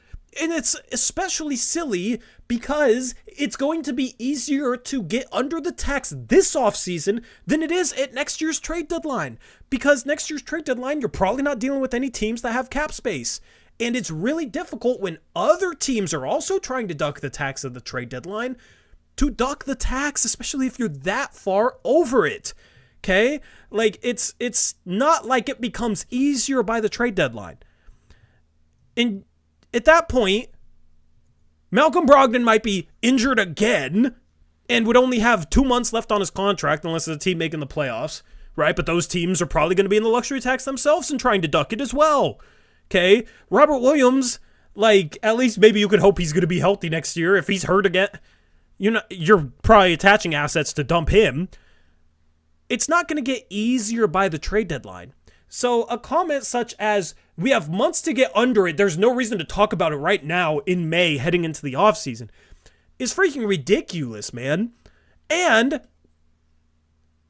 And it's especially silly because it's going to be easier to get under the tax this offseason than it is at next year's trade deadline. Because next year's trade deadline, you're probably not dealing with any teams that have cap space. And it's really difficult when other teams are also trying to duck the tax of the trade deadline to duck the tax, especially if you're that far over it. Okay? Like, it's not like it becomes easier by the trade deadline. And at that point, Malcolm Brogdon might be injured again and would only have 2 months left on his contract unless it's a team making the playoffs, right? But those teams are probably going to be in the luxury tax themselves and trying to duck it as well, okay? Robert Williams, at least maybe you could hope he's going to be healthy next year. If he's hurt again, you're probably attaching assets to dump him. It's not going to get easier by the trade deadline. So a comment such as, we have months to get under it, there's no reason to talk about it right now in May heading into the offseason, is freaking ridiculous, man. And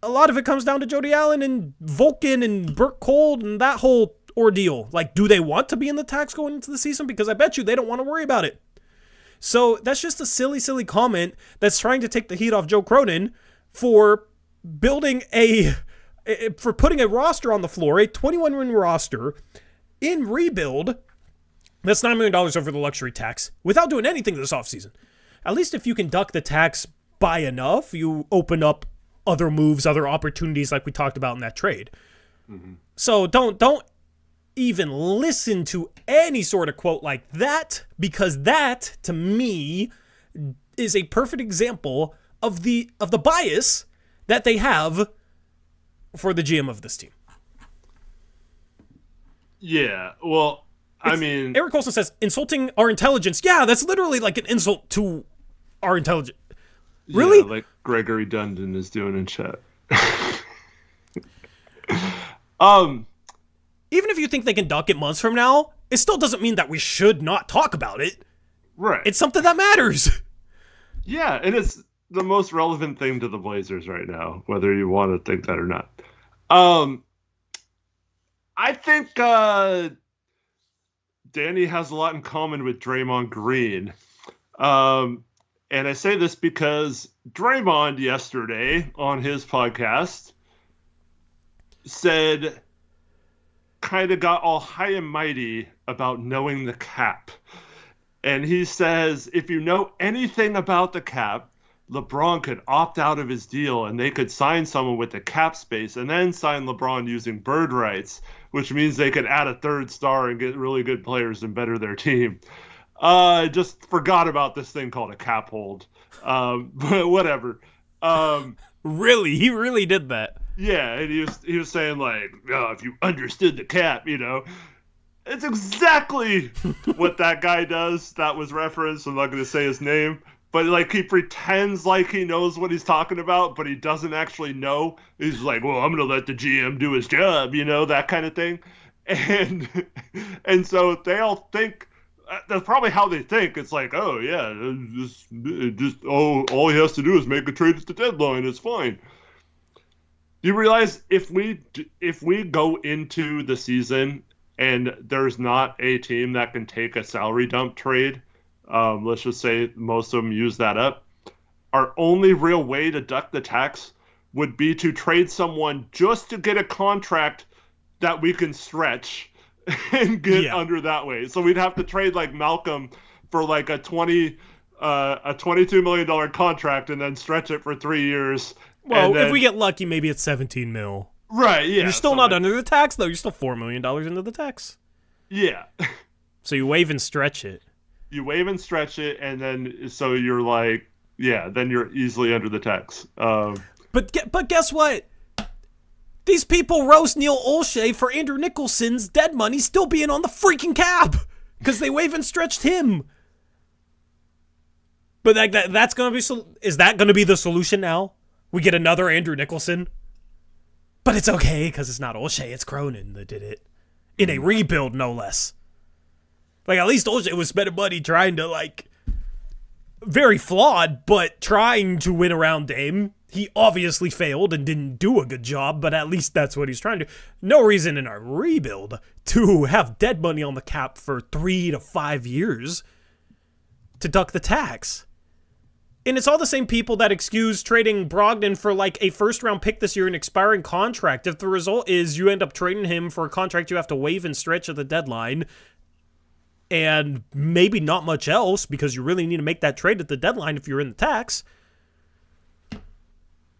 a lot of it comes down to Jody Allen and Vulcan and Burt Cole and that whole ordeal. Do they want to be in the tax going into the season? Because I bet you they don't want to worry about it. So that's just a silly, silly comment that's trying to take the heat off Joe Cronin for putting a roster on the floor, a 21-win roster in rebuild that's $9 million over the luxury tax without doing anything this offseason. At least if you can duck the tax by enough, you open up other moves, other opportunities like we talked about in that trade. Mm-hmm. So don't even listen to any sort of quote like that, because that, to me, is a perfect example of the bias that they have for the GM of this team. Yeah, well, Eric Colson says, insulting our intelligence. Yeah, that's literally like an insult to our intelligence. Really? Yeah, like Gregory Dundon is doing in chat. Even if you think they can duck it months from now, it still doesn't mean that we should not talk about it. Right. It's something that matters. Yeah, and it's the most relevant thing to the Blazers right now, whether you want to think that or not. I think Danny has a lot in common with Draymond Green. And I say this because Draymond yesterday on his podcast said, kind of got all high and mighty about knowing the cap. And he says, if you know anything about the cap, LeBron could opt out of his deal and they could sign someone with the cap space and then sign LeBron using bird rights, which means they could add a third star and get really good players and better their team. Just forgot about this thing called a cap hold. But whatever. Really? He really did that? Yeah, and he was saying like, oh, if you understood the cap, it's exactly what that guy does. That was referenced. I'm not going to say his name, but like he pretends like he knows what he's talking about, but he doesn't actually know. He's like, well, I'm going to let the GM do his job, that kind of thing. And so they all think. That's probably how they think. It's like, oh yeah, all he has to do is make a trade at the deadline. It's fine. You realize if we go into the season and there's not a team that can take a salary dump trade, let's just say most of them use that up. Our only real way to duck the tax would be to trade someone just to get a contract that we can stretch and get under that way. So we'd have to trade like Malcolm for like a $22 million contract and then stretch it for 3 years. Well, if we get lucky, maybe it's 17 mil. Right, yeah. You're still not under the tax, though. You're still $4 million into the tax. Yeah. So you waive and stretch it. And then so you're like, yeah, then you're easily under the tax. But guess what? These people roast Neil Olshey for Andrew Nicholson's dead money still being on the freaking cap because they waive and stretched him. But that's gonna be. Is that gonna be the solution now? We get another Andrew Nicholson, but it's okay because it's not Olshey, it's Cronin that did it in a rebuild, no less. Like at least Olshey was spending money trying to very flawed, but trying to win around Dame. He obviously failed and didn't do a good job, but at least that's what he's trying to do. No reason in our rebuild to have dead money on the cap for 3 to 5 years to duck the tax. And it's all the same people that excuse trading Brogdon for a first-round pick this year, an expiring contract. If the result is you end up trading him for a contract you have to waive and stretch at the deadline, and maybe not much else because you really need to make that trade at the deadline if you're in the tax.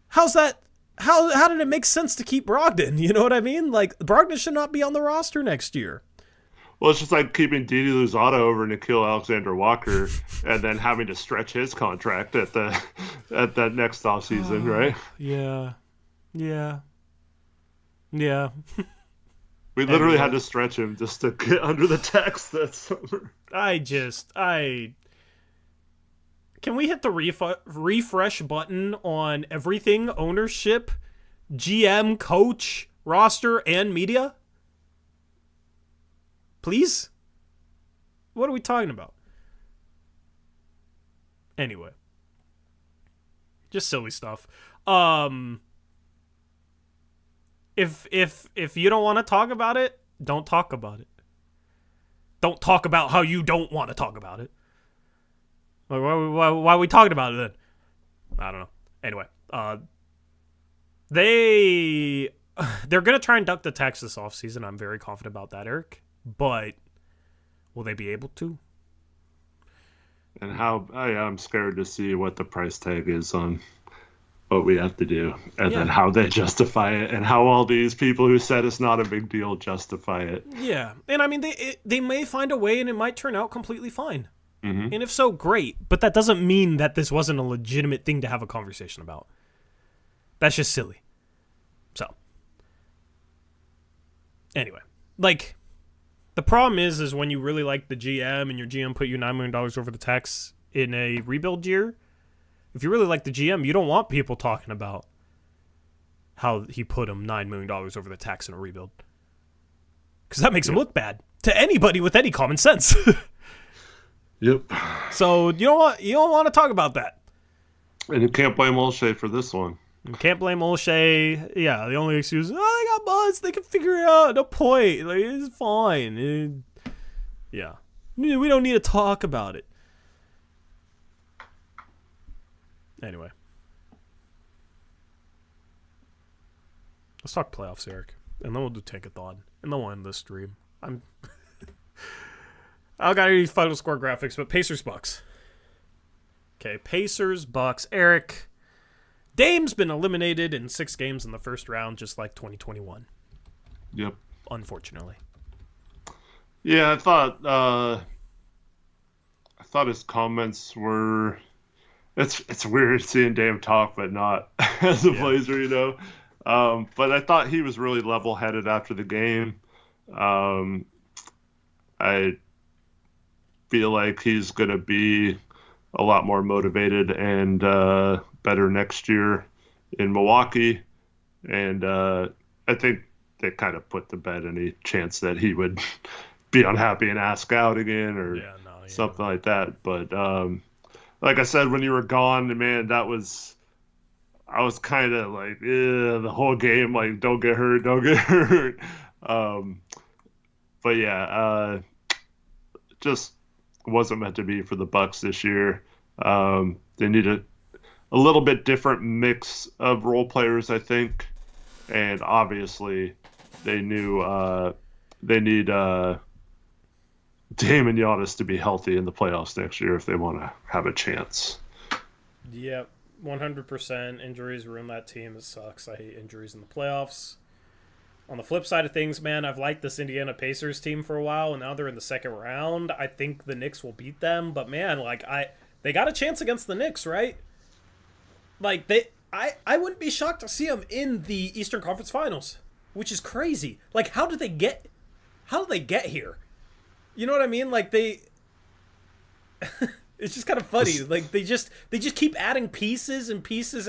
How's that? How did it make sense to keep Brogdon? You know what I mean? Brogdon should not be on the roster next year. Well, it's just like keeping Didi Louzada over Nickeil Alexander-Walker and then having to stretch his contract at that next offseason, right? Yeah. We literally had to stretch him just to get under the tax that summer. Can we hit the refresh button on everything? Ownership, GM, coach, roster, and media? Please? What are we talking about? Anyway. Just silly stuff. If you don't want to talk about it, don't talk about it. Don't talk about how you don't want to talk about it. Why are we talking about it then? I don't know. Anyway, they're going to try and duck the tax this offseason. I'm very confident about that, Eric. But will they be able to? And I'm scared to see what the price tag is on what we have to do. And then how they justify it and how all these people who said it's not a big deal justify it. Yeah. And I mean, they may find a way and it might turn out completely fine. Mm-hmm. And if so, great. But that doesn't mean that this wasn't a legitimate thing to have a conversation about. That's just silly. So. Anyway. The problem is when you really like the GM and your GM put you $9 million over the tax in a rebuild year, if you really like the GM, you don't want people talking about how he put him $9 million over the tax in a rebuild. Because that makes him look bad to anybody with any common sense. Yep. So you don't want to talk about that. And you can't blame Olshey for this one. You can't blame Olshey. Yeah, the only excuse is, they got buzz. They can figure it out. No point. It's fine. Yeah. We don't need to talk about it. Anyway. Let's talk playoffs, Eric. And then we'll do Tankathon. And then we'll end this stream. I don't got any final score graphics, but Pacers Bucks. Okay, Pacers, Bucks. Eric, Dame's been eliminated in 6 games in the first round, just like 2021. Yep. Unfortunately. Yeah, I thought his comments were. It's weird seeing Dame talk, but not as a Blazer, you know. But I thought he was really level-headed after the game. I feel like he's going to be a lot more motivated and better next year in Milwaukee. And I think they kind of put to bed any chance that he would be unhappy and ask out again or something like that. But like I said, when you were gone, man, I was kind of like, the whole game, like, don't get hurt. But yeah, just wasn't meant to be for the Bucks this year. They need a little bit different mix of role players, I think, and obviously they knew they need Dame and Giannis to be healthy in the playoffs next year if they want to have a chance. Yep, 100%. Injuries ruin that team. It sucks. I hate injuries in the playoffs. On the flip side of things, man, I've liked this Indiana Pacers team for a while, and now they're in the second round. I think the Knicks will beat them, but man, like they got a chance against the Knicks, right? Like I wouldn't be shocked to see them in the Eastern Conference Finals, which is crazy. Like, how did they get here? You know what I mean? Like it's just kind of funny. Like they just keep adding pieces, and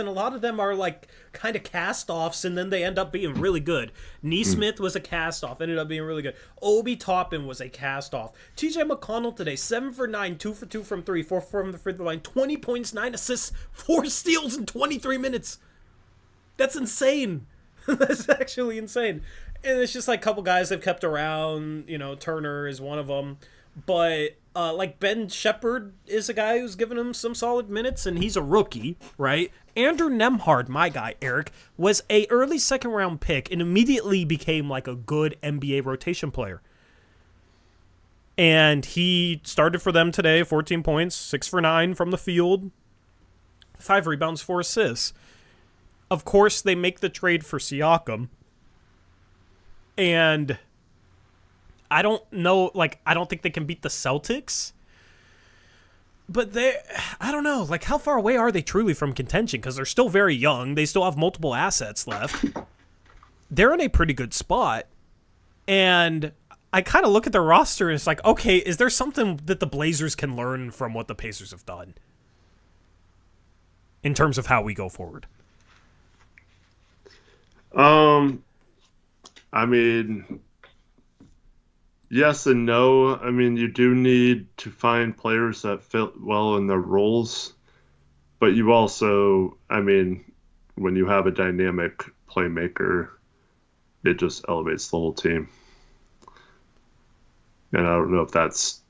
a lot of them are like kind of cast-offs, and then they end up being really good. Neesmith was a cast-off, ended up being really good. Obi Toppin was a cast-off. TJ McConnell today, 7 for 9, 2 for 2 from 3, 4 from the free throw line, 20 points, 9 assists, 4 steals in 23 minutes. That's insane. That's actually insane. And it's just like a couple guys they've kept around. You know, Turner is one of them. But like Ben Shepherd is a guy who's given him some solid minutes, and he's a rookie, right? Andrew Nembhard, my guy, Eric, was a early second-round pick and immediately became like a good NBA rotation player. And he started for them today, 14 points, 6 for 9 from the field, 5 rebounds, 4 assists. Of course, they make the trade for Siakam. And I don't know, like, I don't think they can beat the Celtics. But I don't know, like, how far away are they truly from contention? Because they're still very young. They still have multiple assets left. They're in a pretty good spot. And I kind of look at their roster and it's like, okay, is there something that the Blazers can learn from what the Pacers have done? In terms of how we go forward. I mean, yes and no. I mean, you do need to find players that fit well in their roles, but you also, I mean, when you have a dynamic playmaker, it just elevates the whole team. And I don't know if that's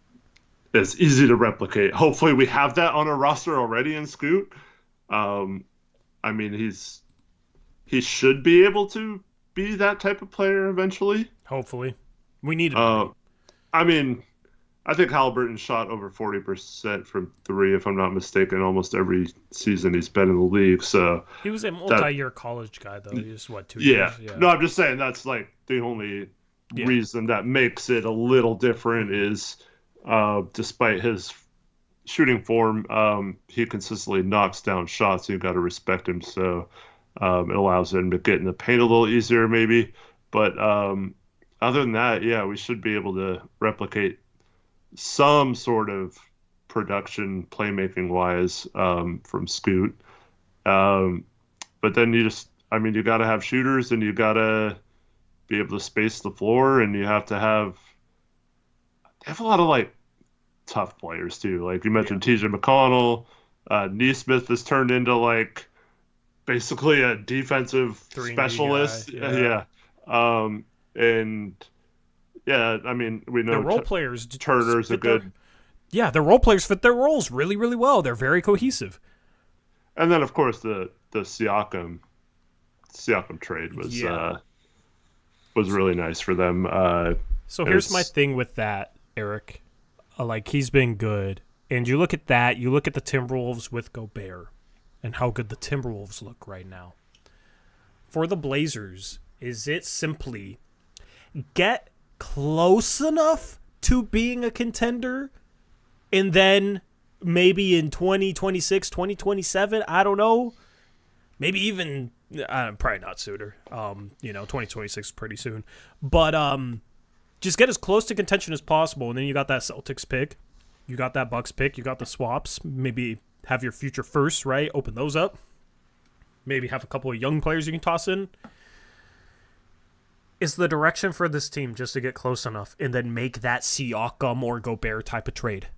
as easy to replicate. Hopefully we have that on our roster already in Scoot. I mean, he should be able to be that type of player eventually. Hopefully. We need it. I mean, I think Halliburton shot over 40% from 3, if I'm not mistaken, almost every season he's been in the league. So he was a multi-year college guy, though. He just, 2 years? Yeah. No, I'm just saying that's like the only reason that makes it a little different is despite his shooting form, he consistently knocks down shots. You've got to respect him. So it allows him to get in the paint a little easier, maybe. But other than that, yeah, we should be able to replicate some sort of production playmaking-wise from Scoot. But then you got to have shooters, and you got to be able to space the floor, and you have to have a lot of, like, tough players, too. Like you mentioned, TJ McConnell. Neesmith has turned into, like, basically a defensive specialist. And yeah, I mean, we know the role players. Turner's a good. The role players fit their roles really, really well. They're very cohesive. And then, of course, the Siakam trade was really nice for them. So here's my thing with that, Eric. Like, he's been good. And you look at that, you look at the Timberwolves with Gobert and how good the Timberwolves look right now. For the Blazers, is it simply get close enough to being a contender and then maybe in 2026, 2027, I don't know, maybe even probably not sooner. 2026 is pretty soon. But just get as close to contention as possible, and then you got that Celtics pick, you got that Bucks pick, you got the swaps, maybe have your future firsts, right? Open those up. Maybe have a couple of young players you can toss in. Is the direction for this team just to get close enough and then make that Siakam or Gobert type of trade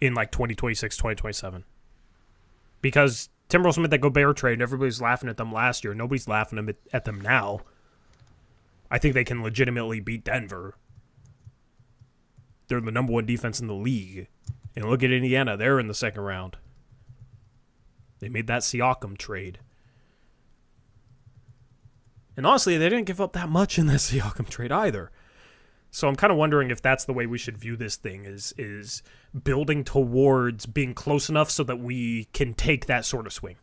in like 2026, 2027? Because Timberwolves made that Gobert trade and everybody's laughing at them last year. Nobody's laughing at them now. I think they can legitimately beat Denver. They're the number one defense in the league. And look at Indiana. They're in the second round. They made that Siakam trade. And honestly, they didn't give up that much in that Siakam trade either. So I'm kind of wondering if that's the way we should view this thing, is building towards being close enough so that we can take that sort of swing.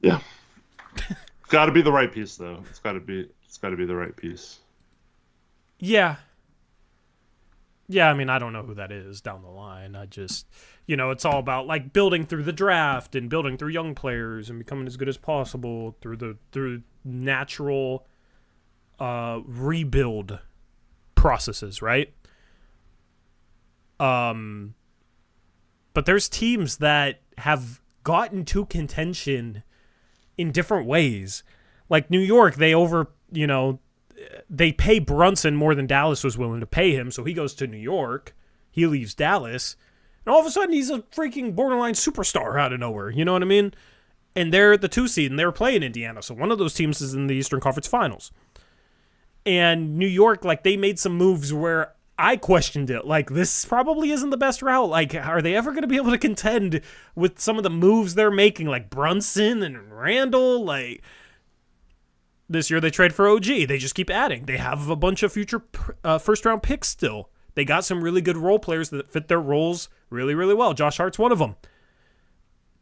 Yeah. Got to be the right piece, though. It's got to be the right piece. Yeah. Yeah, I mean, I don't know who that is down the line. I just, it's all about like building through the draft and building through young players and becoming as good as possible through natural rebuild processes, right? But there's teams that have gotten to contention in different ways. Like New York, they pay Brunson more than Dallas was willing to pay him, so he goes to New York. He leaves Dallas, and all of a sudden he's a freaking borderline superstar out of nowhere. You know what I mean? And they're the 2 seed, and they're playing Indiana, so one of those teams is in the Eastern Conference Finals. And New York, like, they made some moves where I questioned it. Like, this probably isn't the best route. Like, are they ever going to be able to contend with some of the moves they're making, like Brunson and Randall? Like, this year they trade for OG. They just keep adding. They have a bunch of future first-round picks still. They got some really good role players that fit their roles really, really well. Josh Hart's one of them.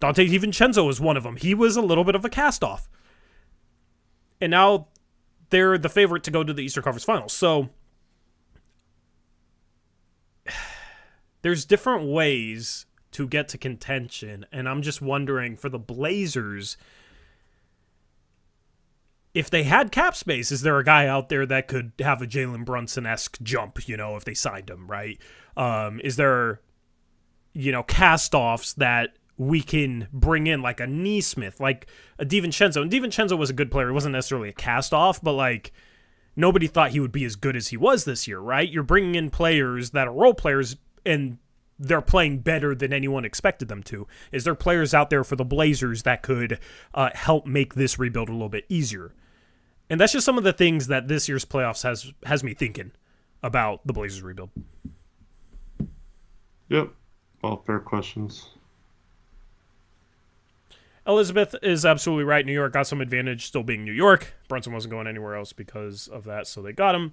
Dante DiVincenzo is one of them. He was a little bit of a cast-off. And now they're the favorite to go to the Eastern Conference Finals. So there's different ways to get to contention, and I'm just wondering for the Blazers, if they had cap space, is there a guy out there that could have a Jalen Brunson-esque jump, if they signed him, right? Is there, cast-offs that we can bring in, like a Neesmith, like a DiVincenzo? And DiVincenzo was a good player. He wasn't necessarily a cast-off, but, like, nobody thought he would be as good as he was this year, right? You're bringing in players that are role players, and they're playing better than anyone expected them to. Is there players out there for the Blazers that could help make this rebuild a little bit easier? And that's just some of the things that this year's playoffs has me thinking about the Blazers rebuild. Yep. All fair questions. Elizabeth is absolutely right. New York got some advantage still being New York. Brunson wasn't going anywhere else because of that, so they got him.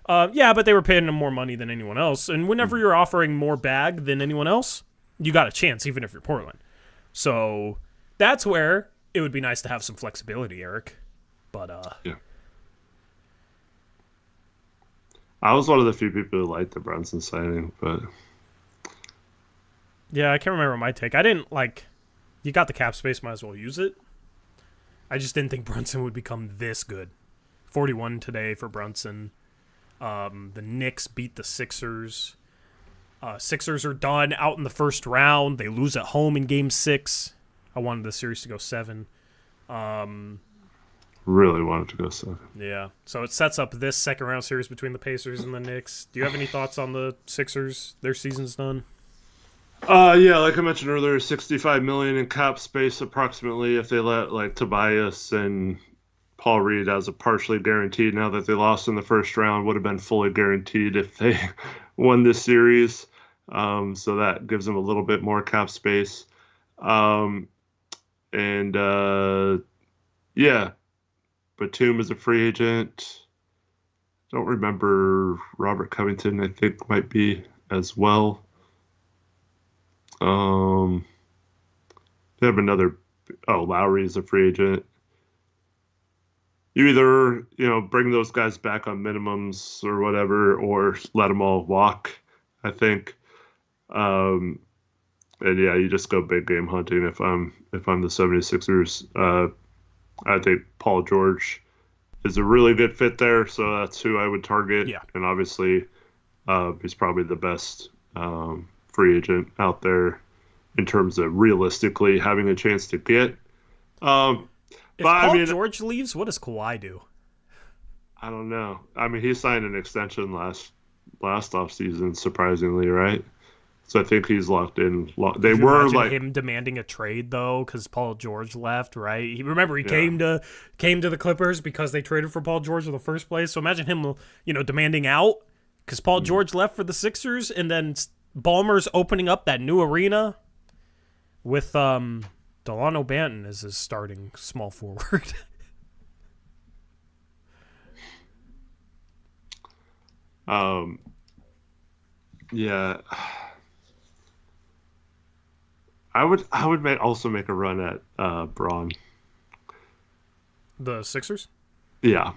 Yeah, but they were paying him more money than anyone else. And whenever you're offering more bag than anyone else, you got a chance, even if you're Portland. So that's where it would be nice to have some flexibility, Eric. But yeah. I was one of the few people who liked the Brunson signing, but yeah, I can't remember my take. I didn't like. You got the cap space, might as well use it. I just didn't think Brunson would become this good. 41 today for Brunson. The Knicks beat the Sixers. Sixers are done out in the first round. They lose at home in Game 6. I wanted the series to go 7. Really wanted to go 7. Yeah. So it sets up this second round series between the Pacers and the Knicks. Do you have any thoughts on the Sixers? Their season's done. Yeah, like I mentioned earlier, $65 million in cap space approximately if they let like Tobias and Paul Reed as a partially guaranteed. Now that they lost in the first round, would have been fully guaranteed if they won this series. So that gives them a little bit more cap space. And Yeah, Batum is a free agent. Don't remember Robert Covington. I think might be as well. Um, they have another. Oh, Lowry is a free agent. You either bring those guys back on minimums or whatever, or let them all walk. I think. Um, and yeah, you just go big game hunting. If I'm the 76ers, I think Paul George is a really good fit there, so that's who I would target. Yeah. And obviously, he's probably the best free agent out there in terms of realistically having a chance to get. If But Paul I mean, George leaves, what does Kawhi do? I don't know. I mean, he signed an extension last offseason, surprisingly, right? So I think he's locked in. They Could you were imagine like him demanding a trade though, because Paul George left, right? Remember he Yeah. came to the Clippers because they traded for Paul George in the first place. So imagine him, demanding out because Paul George left for the Sixers, and then Ballmer's opening up that new arena with Delano Banton as his starting small forward. um, yeah. Also make a run at Braun. The Sixers? Yeah,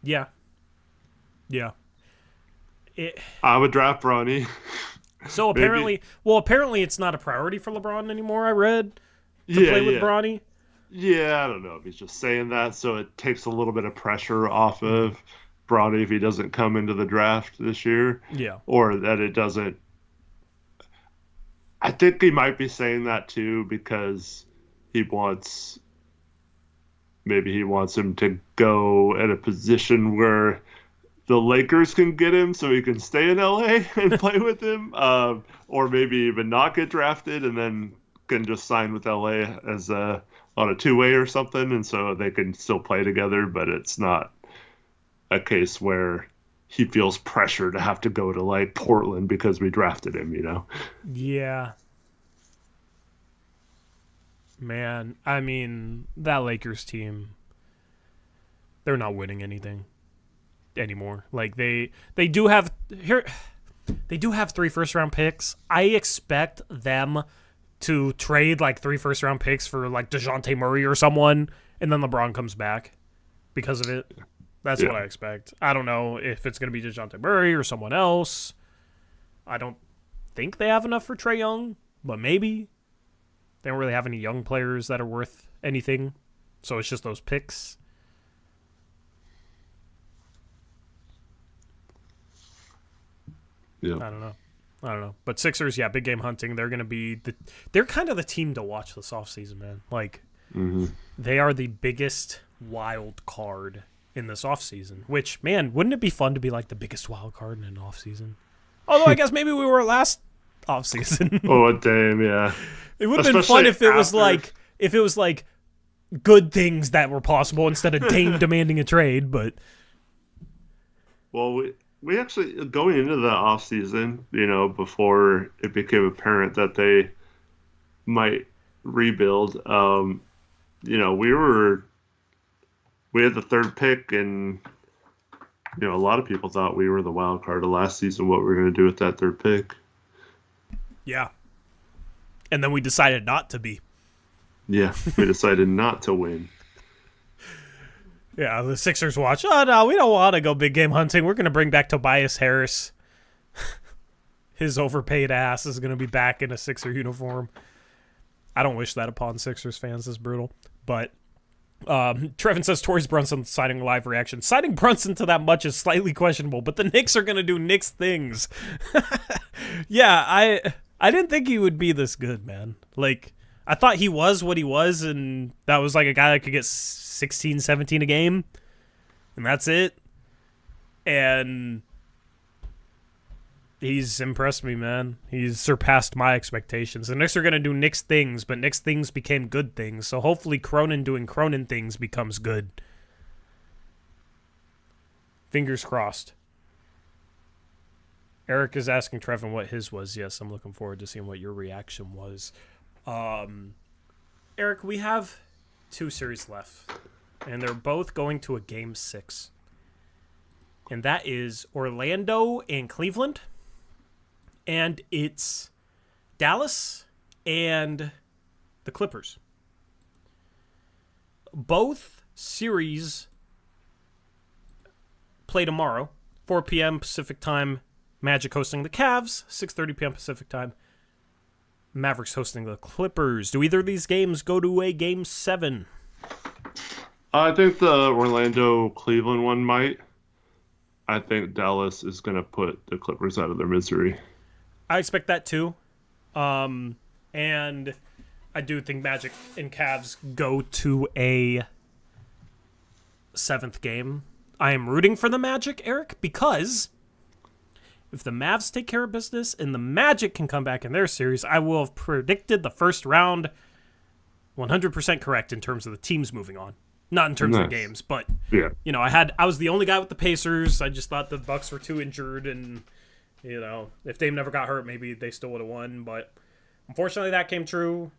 Yeah. Yeah. It, I would draft Bronny. so Maybe. apparently it's not a priority for LeBron anymore, I read, to Yeah, play with yeah, Bronny. yeah. I don't know if he's just saying that, so it takes a little bit of pressure off of Bronny if he doesn't come into the draft this year, Yeah. or that it doesn't. I think he might be saying that too because he wants maybe he wants him to go at a position where the Lakers can get him so he can stay in LA and play with him, or maybe even not get drafted and then can just sign with LA as on a two-way or something, and so they can still play together. But it's not a case where he feels pressure to have to go to like Portland because we drafted him. Yeah. Man, I mean, that Lakers team, they're not winning anything anymore. Like they do have here they do have 3 first-round picks. I expect them to trade like 3 first-round picks for like DeJounte Murray or someone, and then LeBron comes back because of it. That's Yeah. what I expect. I don't know if it's going to be DeJounte Murray or someone else. I don't think they have enough for Trae Young, but maybe. They don't really have any young players that are worth anything, so it's just those picks. Yeah. I don't know. But Sixers, yeah, big game hunting. They're going to be they're kind of the team to watch this offseason, man. Like, they are the biggest wild card in this offseason, which, man, wouldn't it be fun to be like the biggest wild card in an offseason? Although I guess maybe we were last offseason. Oh, damn, yeah. It would have been fun Especially if it was like good things that were possible instead of Dame demanding a trade, but Well, we actually going into the off season, before it became apparent that they might rebuild. We had the 3rd pick, and a lot of people thought we were the wild card of last season. What we were going to do with that 3rd pick? yeah. And then we decided not to be. Yeah, we decided not to win. Yeah, the Sixers watch. Oh, no, we don't want to go big game hunting. We're going to bring back Tobias Harris. His overpaid ass is going to be back in a Sixer uniform. I don't wish that upon Sixers fans. This is brutal. But Trevin says Tories Brunson signing live reaction. Signing Brunson to that much is slightly questionable, but the Knicks are going to do Knicks things. Yeah, I didn't think he would be this good, man. Like, I thought he was what he was, and that was like a guy that could get 16, 17 a game, and that's it. And he's impressed me, man. He's surpassed my expectations. The Knicks are going to do Knicks things, but Knicks things became good things, so hopefully Cronin doing Cronin things becomes good. Fingers crossed. Eric is asking Trevin what his was. Yes, I'm looking forward to seeing what your reaction was. Eric, we have two series left, and they're both going to a Game 6. And that is Orlando and Cleveland. And it's Dallas and the Clippers. Both series play tomorrow, 4 p.m. Pacific time. Magic hosting the Cavs, 6:30 p.m. Pacific time. Mavericks hosting the Clippers. Do either of these games go to a Game 7? I think the Orlando-Cleveland one might. I think Dallas is going to put the Clippers out of their misery. I expect that too. And I do think Magic and Cavs go to a 7th game. I am rooting for the Magic, Eric, because if the Mavs take care of business and the Magic can come back in their series, I will have predicted the first round 100% correct in terms of the teams moving on. Not in terms of games, but yeah. I was the only guy with the Pacers. I just thought the Bucks were too injured, and if Dame never got hurt, maybe they still would have won. But unfortunately, that came true.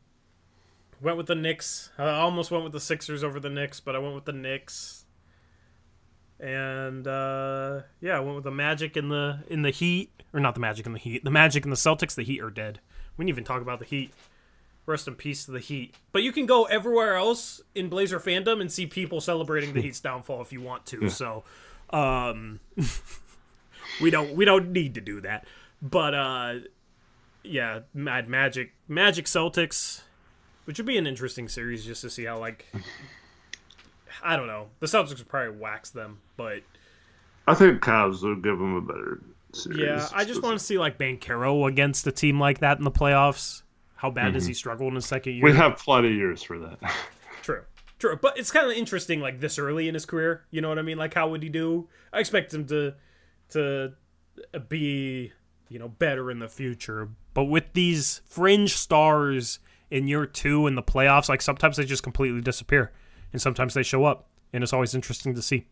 Went with the Knicks. I almost went with the Sixers over the Knicks, but I went with the Knicks. And I went with the Magic in the Heat, or not the Magic in the Heat. The Magic and the Celtics. The Heat are dead. We didn't even talk about the Heat. Rest in peace to the Heat. But you can go everywhere else in Blazer fandom and see people celebrating the Heat's downfall if you want to. Yeah. So, we don't need to do that. But Magic Celtics, which would be an interesting series just to see how I don't know. The Celtics would probably wax them, but I think Cavs would give them a better series. Yeah, I just want to see Banchero against a team like that in the playoffs. How bad does he struggle in his second year? We have plenty of years for that. True. But it's kind of interesting, this early in his career. You know what I mean? How would he do? I expect him to be, better in the future. But with these fringe stars in year 2 in the playoffs, sometimes they just completely disappear, and sometimes they show up, and it's always interesting to see.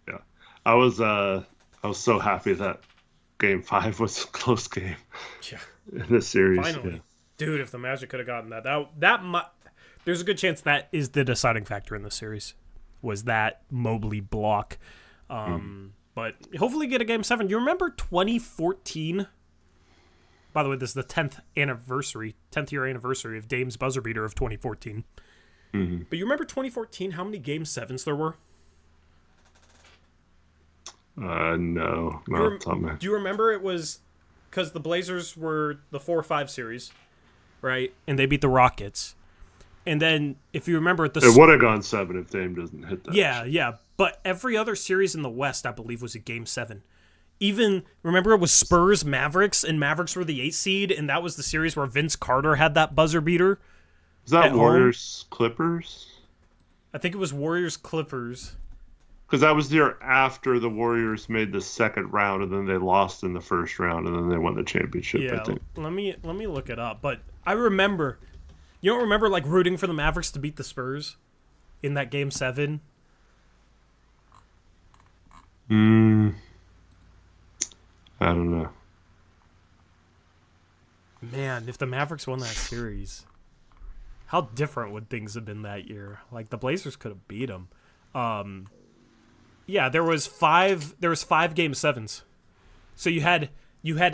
Yeah, I was so happy that Game 5 was a close game. Yeah, in this series. Finally. Yeah. Dude, if the Magic could have gotten there's a good chance that is the deciding factor in this series, was that Mobley block. But hopefully get a Game 7. Do you remember 2014? By the way, this is the 10th year anniversary of Dame's buzzer beater of 2014. Mm-hmm. But you remember 2014, how many Game 7s there were? No. Do you remember it was because the Blazers were the 4-5 series, right? And they beat the Rockets. And then, if you remember, it would have gone 7 if Dame doesn't hit that. Yeah. But every other series in the West, I believe, was a Game 7. Even, remember, it was Spurs, Mavericks, and Mavericks were the 8th seed, and that was the series where Vince Carter had that buzzer beater. Was that Warriors Clippers? I think it was Warriors Clippers. Because that was the year after the Warriors made the second round, and then they lost in the first round, and then they won the championship. Yeah, I think. let me look it up. But I remember, you don't remember rooting for the Mavericks to beat the Spurs in that Game 7? I don't know. Man, if the Mavericks won that series, how different would things have been that year? The Blazers could have beat them. Yeah, there was 5 Game 7s. So you had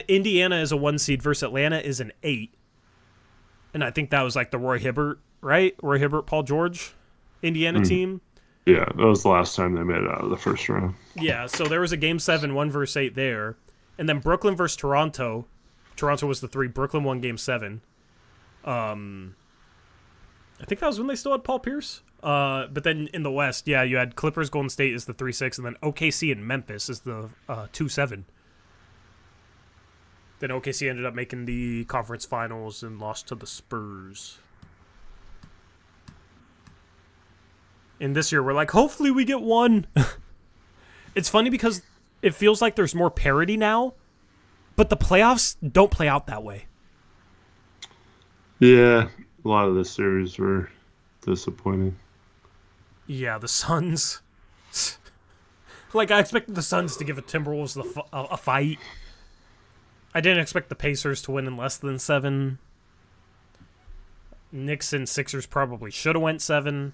Indiana as a 1 seed versus Atlanta as an 8. And I think that was the Roy Hibbert, right? Roy Hibbert, Paul George, Indiana team. Yeah, that was the last time they made it out of the first round. Yeah, so there was a Game 7, 1 versus 8 there. And then Brooklyn versus Toronto. Toronto was the 3. Brooklyn won Game 7. I think that was when they still had Paul Pierce. But then in the West, yeah, you had Clippers, Golden State is the 3-6, and then OKC and Memphis is the 2-7. Then OKC ended up making the conference finals and lost to the Spurs. And this year, we're hopefully we get 1. It's funny because it feels like there's more parity now, but the playoffs don't play out that way. Yeah, a lot of the series were disappointing. Yeah, the Suns. I expected the Suns to give the Timberwolves a fight. I didn't expect the Pacers to win in less than 7. Knicks and Sixers probably should have went 7.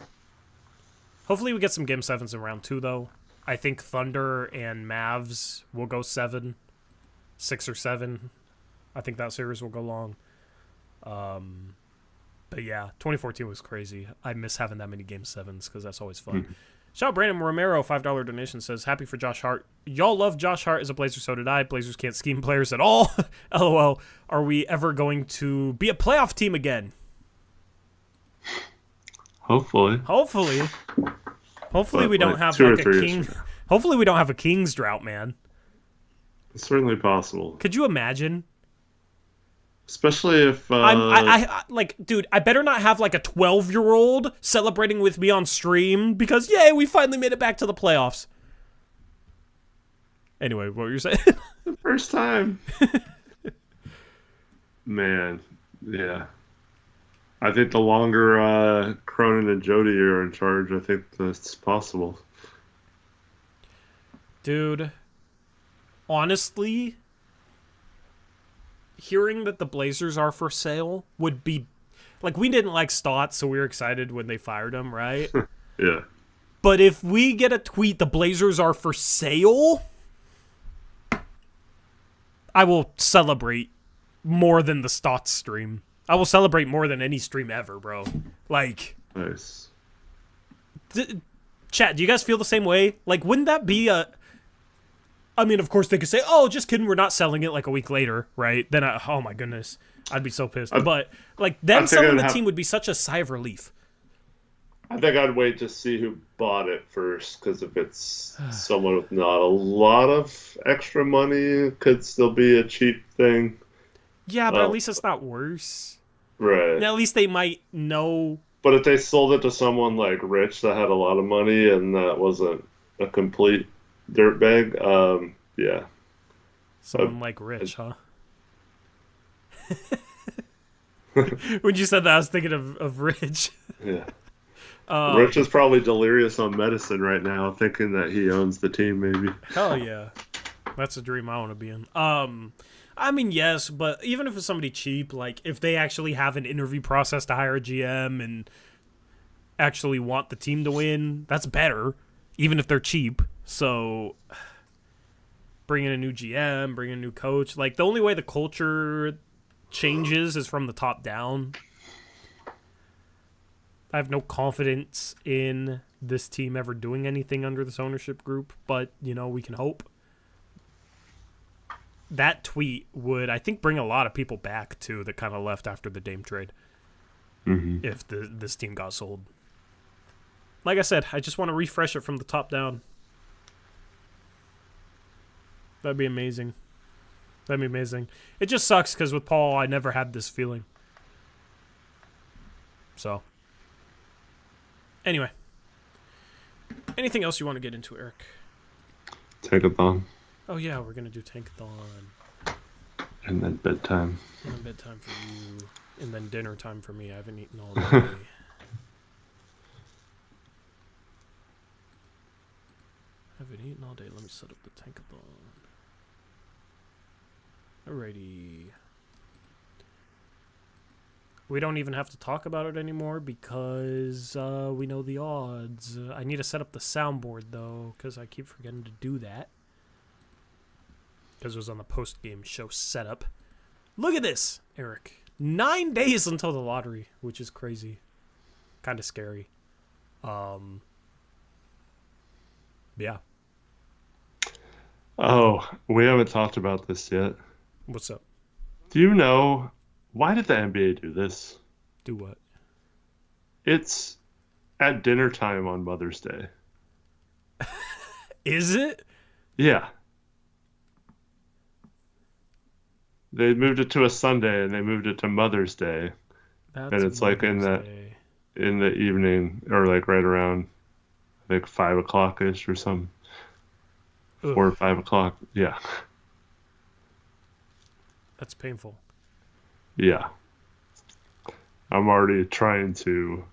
Hopefully we get some Game 7s in round 2, though. I think Thunder and Mavs will go 7. 6 or 7. I think that series will go long. But yeah, 2014 was crazy. I miss having that many Game 7s because that's always fun. Mm-hmm. Shout out Brandon Romero, $5 donation, says, happy for Josh Hart. Y'all love Josh Hart as a Blazer, so did I. Blazers can't scheme players at all. LOL. Are we ever going to be a playoff team again? Hopefully. Hopefully But, we don't like, have 2 or like a 3 king. years from now. Hopefully we don't have a Kings drought, man. It's certainly possible. Could you imagine? Especially if I like, dude, I better not have like a 12-year-old celebrating with me on stream because, yay, we finally made it back to the playoffs. Anyway, what were you saying? the first time. Man, yeah. I think the longer Cronin and Jody are in charge, I think that's possible. Dude, honestly, hearing that the Blazers are for sale would be... Like, we didn't like Stotts, so we were excited when they fired him, right? Yeah. But if we get a tweet, the Blazers are for sale, I will celebrate more than the Stotts stream. I will celebrate more than any stream ever, bro. Like... Nice. Chat, do you guys feel the same way? Like, wouldn't that be a... I mean, of course, they could say, oh, just kidding, we're not selling it like a week later, right? Then, oh my goodness, I'd be so pissed. But, like, them selling the team would be such a sigh of relief. I think I'd wait to see who bought it first, because if it's someone with not a lot of extra money, it could still be a cheap thing. Yeah, but at least it's not worse. Right. And at least they might know. But if they sold it to someone like Rich that had a lot of money and that wasn't a complete dirtbag, yeah. Someone like Rich, huh? When you said that, I was thinking of Rich. Yeah. Rich is probably delirious on medicine right now, thinking that he owns the team, maybe. Hell yeah. That's a dream I want to be in. I mean, yes, but even if it's somebody cheap, like, if they actually have an interview process to hire a GM and actually want the team to win, that's better, even if they're cheap. So, bring in a new GM, bring in a new coach. Like, the only way the culture changes is from the top down. I have no confidence in this team ever doing anything under this ownership group, but, you know, we can hope. That tweet would, I think, bring a lot of people back, too, that kind of left after the Dame trade. Mm-hmm. If this team got sold. Like I said, I just want to refresh it from the top down. That'd be amazing. That'd be amazing. It just sucks because with Paul, I never had this feeling. So. Anyway. Anything else you want to get into, Eric? Tankathon. Oh, yeah, we're going to do Tankathon. And then bedtime. And then bedtime for you. And then dinner time for me. I haven't eaten all day. Haven't eaten all day. Let me set up the Tankathon. Alrighty. We don't even have to talk about it anymore because we know the odds. I need to set up the soundboard, though, because I keep forgetting to do that. Because it was on the post-game show setup. Look at this, Eric. 9 days until the lottery, which is crazy. Kind of scary. Yeah. Oh, we haven't talked about this yet. What's up? Do you know, why did the NBA do this? Do what? It's at dinner time on Mother's Day. Is it? Yeah. They moved it to a Sunday and they moved it to Mother's Day. That's and it's like in Mother's Day. in the evening, or like right around, I think 5 o'clock-ish or something. Ugh. 4 or 5 o'clock. Yeah. That's painful. Yeah. I'm already trying to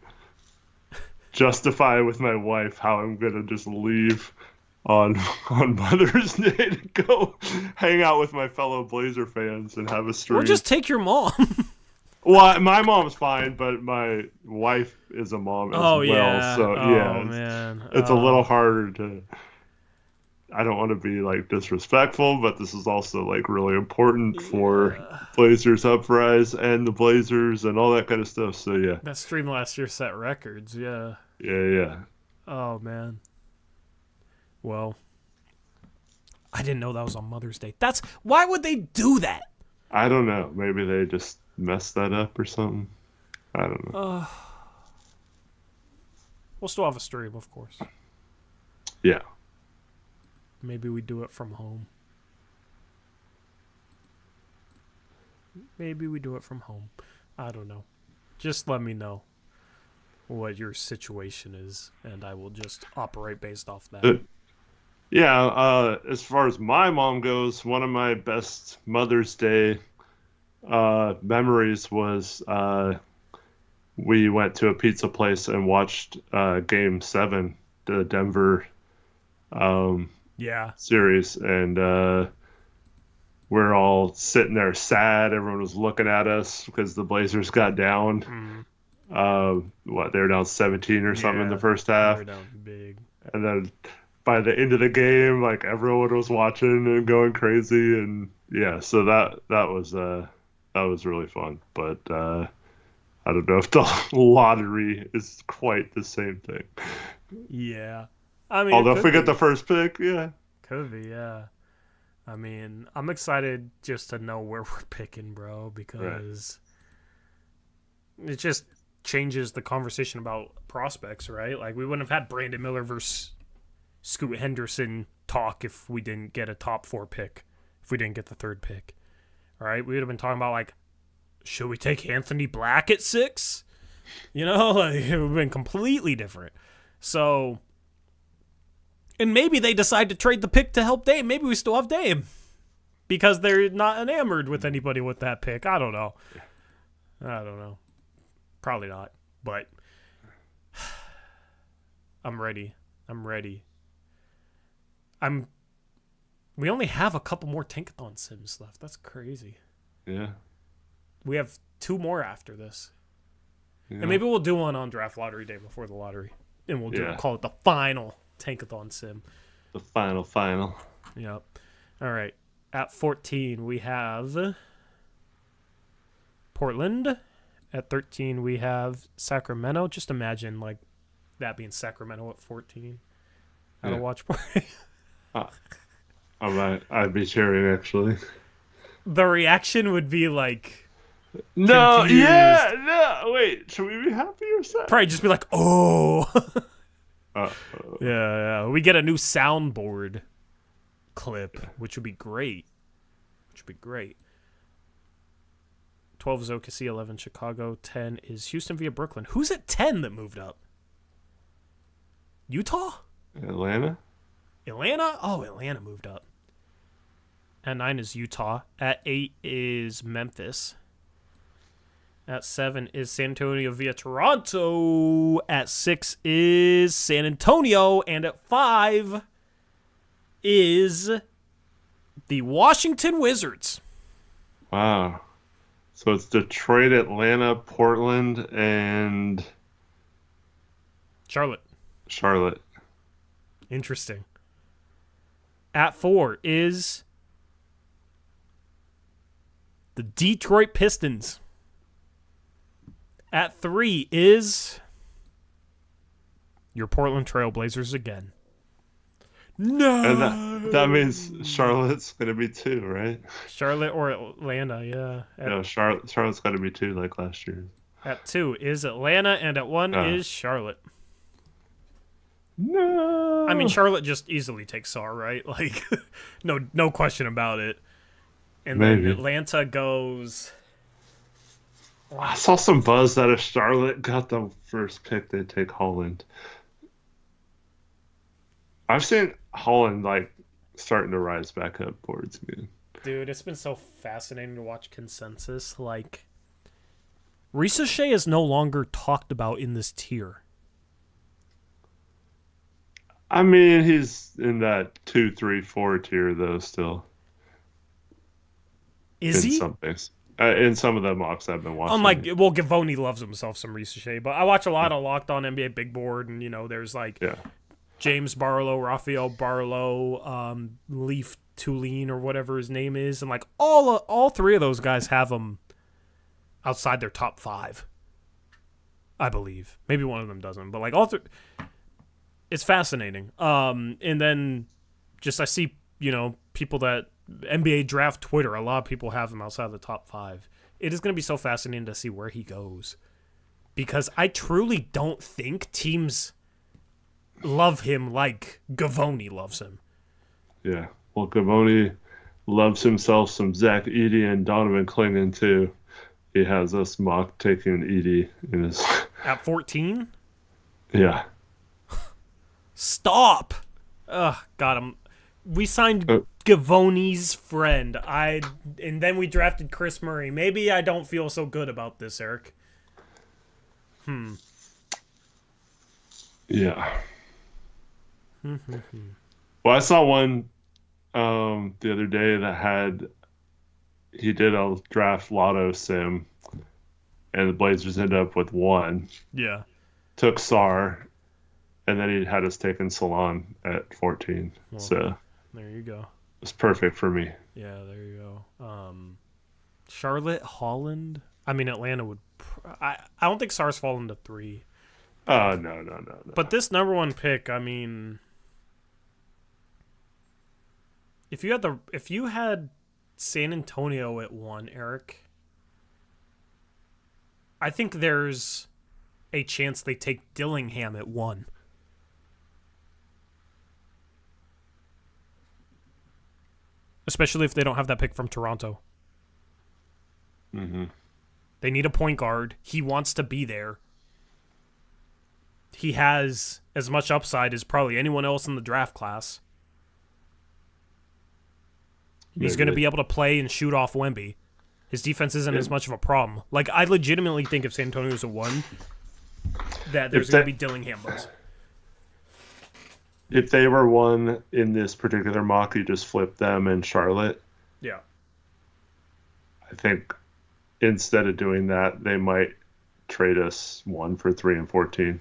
justify with my wife how I'm going to just leave on Mother's Day to go hang out with my fellow Blazer fans and have a stream. Or just take your mom. Well, my mom's fine, but my wife is a mom as Oh well. yeah. So Oh yeah, man. it's a little harder to. I don't want to be like disrespectful, but this is also like really important for Yeah. Blazers Uprise and the Blazers and all that kind of stuff. So yeah, That stream last year set records. Yeah. yeah. Oh man. Well, I didn't know that was on Mother's Day. That's why would they do that? I don't know. Maybe they just messed that up or something. I don't know. We'll still have a stream, of course. Yeah. Maybe we do it from home. Maybe we do it from home. I don't know. Just let me know what your situation is, and I will just operate based off that. Yeah, as far as my mom goes, one of my best Mother's Day memories was we went to a pizza place and watched Game 7, the Denver Yeah. series, and we're all sitting there sad. Everyone was looking at us because the Blazers got down. They were down 17 or something in the first half. They were down big. And then by the end of the game, like everyone was watching and going crazy, and yeah, so that was really fun. But I don't know if the lottery is quite the same thing. Yeah. I mean, Although if we get the first pick, yeah. Could be, yeah. I mean, I'm excited just to know where we're picking, bro, because it just changes the conversation about prospects, right? Like, we wouldn't have had Brandon Miller versus Scoot Henderson talk if we didn't get a top 4 pick, if we didn't get the 3rd pick, all right? We would have been talking about, like, should we take Anthony Black at 6? You know, like, it would have been completely different. So, and maybe they decide to trade the pick to help Dame. Maybe we still have Dame because they're not enamored with anybody with that pick. I don't know. Probably not, but I'm ready. We only have a couple more Tankathon sims left. That's crazy. Yeah. We have 2 more after this. Yeah. And maybe we'll do one on draft lottery day before the lottery. And we'll call it the final Tankathon sim. The final. Yep. All right. At 14, we have Portland. At 13, we have Sacramento. Just imagine, like, that being Sacramento at 14 at a watch party. I'd be cheering, actually. The reaction would be, like, No, confused. yeah, no. Wait, should we be happy or sad? Probably just be like, oh. Uh, Yeah. We get a new soundboard clip, which would be great. 12 is OKC, 11 Chicago, 10 is Houston via Brooklyn. Who's at 10 that moved up? Utah? Atlanta? Oh, Atlanta moved up. At 9 is Utah. At 8 is Memphis. At 7 is San Antonio via Toronto. At 6 is San Antonio. And at 5 is the Washington Wizards. Wow. So it's Detroit, Atlanta, Portland, and Charlotte. Interesting. At 4 is the Detroit Pistons. At 3 is your Portland Trailblazers again. No. And that means Charlotte's going to be 2, right? Charlotte or Atlanta, yeah. No, Charlotte's got to be 2 like last year. At 2 is Atlanta, and at 1 is Charlotte. No. I mean, Charlotte just easily takes SAR, right? Like, no question about it. And Maybe. then Atlanta goes... I saw some buzz that if Charlotte got the first pick, they'd take Holland. I've seen Holland, like, starting to rise back up boards again. Dude, it's been so fascinating to watch consensus. Like, Risa Shea is no longer talked about in this tier. I mean, he's in that 2, 3, 4 tier, though, still. Is in he? some things. In some of the mocks I've been watching. Gavoni loves himself some Ricochet, but I watch a lot of Locked On NBA Big Board, and there's James Barlow, Rafael Barlow, Leaf Tulane or whatever his name is, and all three of those guys have him outside their top 5, I believe. Maybe one of them doesn't, but all three. It's fascinating. And then just I see people that NBA draft Twitter, a lot of people have him outside the top 5. It is going to be so fascinating to see where he goes, because I truly don't think teams love him like Gavoni loves him. Yeah, well, Gavoni loves himself some Zach Edey and Donovan Clingan too. He has us mock taking Edey in his at 14. Yeah. Stop. Ugh, got him. We signed Gavoni's friend. And then we drafted Chris Murray. Maybe I don't feel so good about this, Eric. Yeah. Well, I saw one the other day that he did a draft lotto sim, and the Blazers ended up with 1. Yeah. Took Sar, and then he had us taking Salon at 14. Well, so there you go. It's perfect for me. Yeah, there you go. Charlotte, Holland. I mean, Atlanta would. I don't think Sar's fallen to 3. No. But this number 1 pick, I mean, if you had San Antonio at 1, Eric, I think there's a chance they take Dillingham at 1. Especially if they don't have that pick from Toronto. Mm-hmm. They need a point guard. He wants to be there. He has as much upside as probably anyone else in the draft class. He's going to be able to play and shoot off Wemby. His defense isn't as much of a problem. I legitimately think if San Antonio's a 1, that there's going to be Dillingham buzz. If they were 1 in this particular mock, you just flip them and Charlotte. Yeah. I think instead of doing that, they might trade us 1 for 3 and 14.